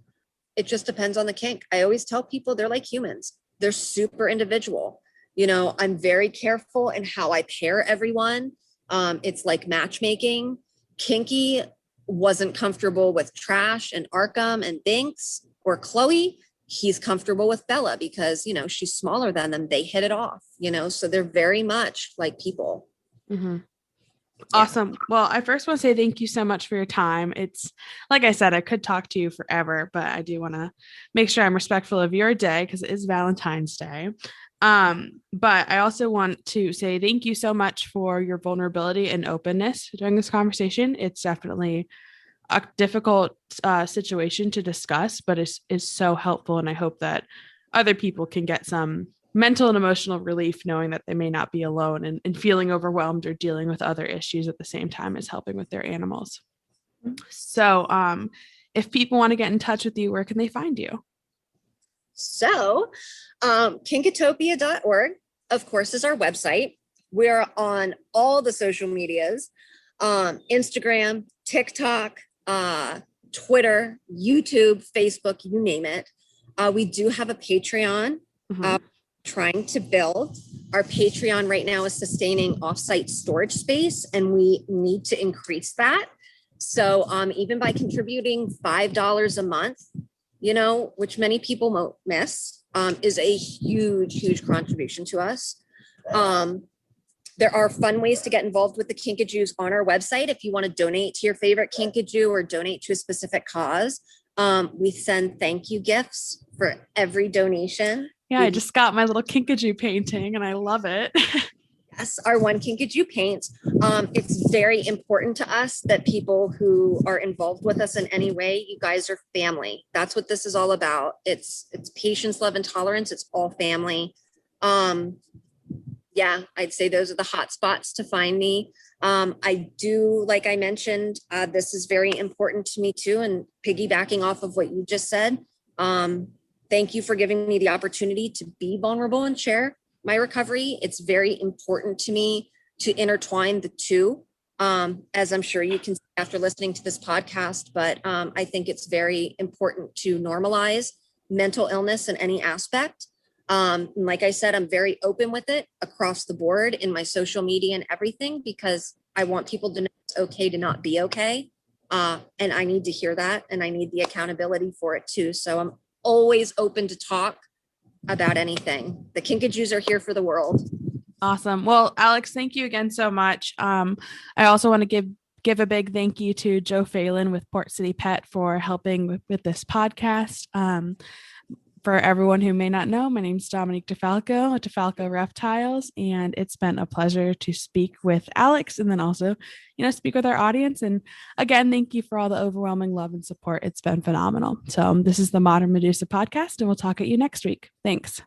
It just depends on the kink. I always tell people they're like humans. They're super individual. I'm very careful in how I pair everyone. It's like matchmaking. Kinky wasn't comfortable with Trash and Arkham and Binks or Chloe. He's comfortable with Bella because, she's smaller than them. They hit it off, so they're very much like people. Awesome. Well, I first want to say thank you so much for your time. It's like I said, I could talk to you forever, but I do want to make sure I'm respectful of your day because it is Valentine's Day. But I also want to say thank you so much for your vulnerability and openness during this conversation. It's definitely a difficult situation to discuss, but is so helpful. And I hope that other people can get some mental and emotional relief knowing that they may not be alone and feeling overwhelmed or dealing with other issues at the same time as helping with their animals. So if people want to get in touch with you, where can they find you? So kinkatopia.org, of course, is our website. We're on all the social medias, Instagram, TikTok, Twitter, YouTube, Facebook, you name it. We do have a Patreon. Trying to build. Our Patreon right now is sustaining offsite storage space, and we need to increase that. So even by contributing $5 a month, which many people won't miss, is a huge contribution to us. There are fun ways to get involved with the Kinkajous on our website. If you want to donate to your favorite Kinkajou or donate to a specific cause, we send thank you gifts for every donation. Yeah, I just got my little Kinkajou painting and I love it. Yes, our one Kinkajou paint. It's very important to us that people who are involved with us in any way, you guys are family. That's what this is all about. It's patience, love, and tolerance. It's all family. Yeah, I'd say those are the hot spots to find me. I do, like I mentioned, this is very important to me too. And piggybacking off of what you just said, thank you for giving me the opportunity to be vulnerable and share my recovery. It's very important to me to intertwine the two, as I'm sure you can see after listening to this podcast. But I think it's very important to normalize mental illness in any aspect. Like I said, I'm very open with it across the board in my social media and everything, because I want people to know it's okay to not be okay. And I need to hear that, and I need the accountability for it too. So I'm always open to talk about anything. The Kinkajous are here for the world. Awesome. Well, Alex, thank you again so much. I also want to give a big thank you to Joe Phelan with Port City Pet for helping with this podcast. For everyone who may not know, my name is Dominique DeFalco at DeFalco Reptiles, and it's been a pleasure to speak with Alex and then also, speak with our audience. And again, thank you for all the overwhelming love and support. It's been phenomenal. So this is the Modern Medusa podcast, and we'll talk at you next week. Thanks.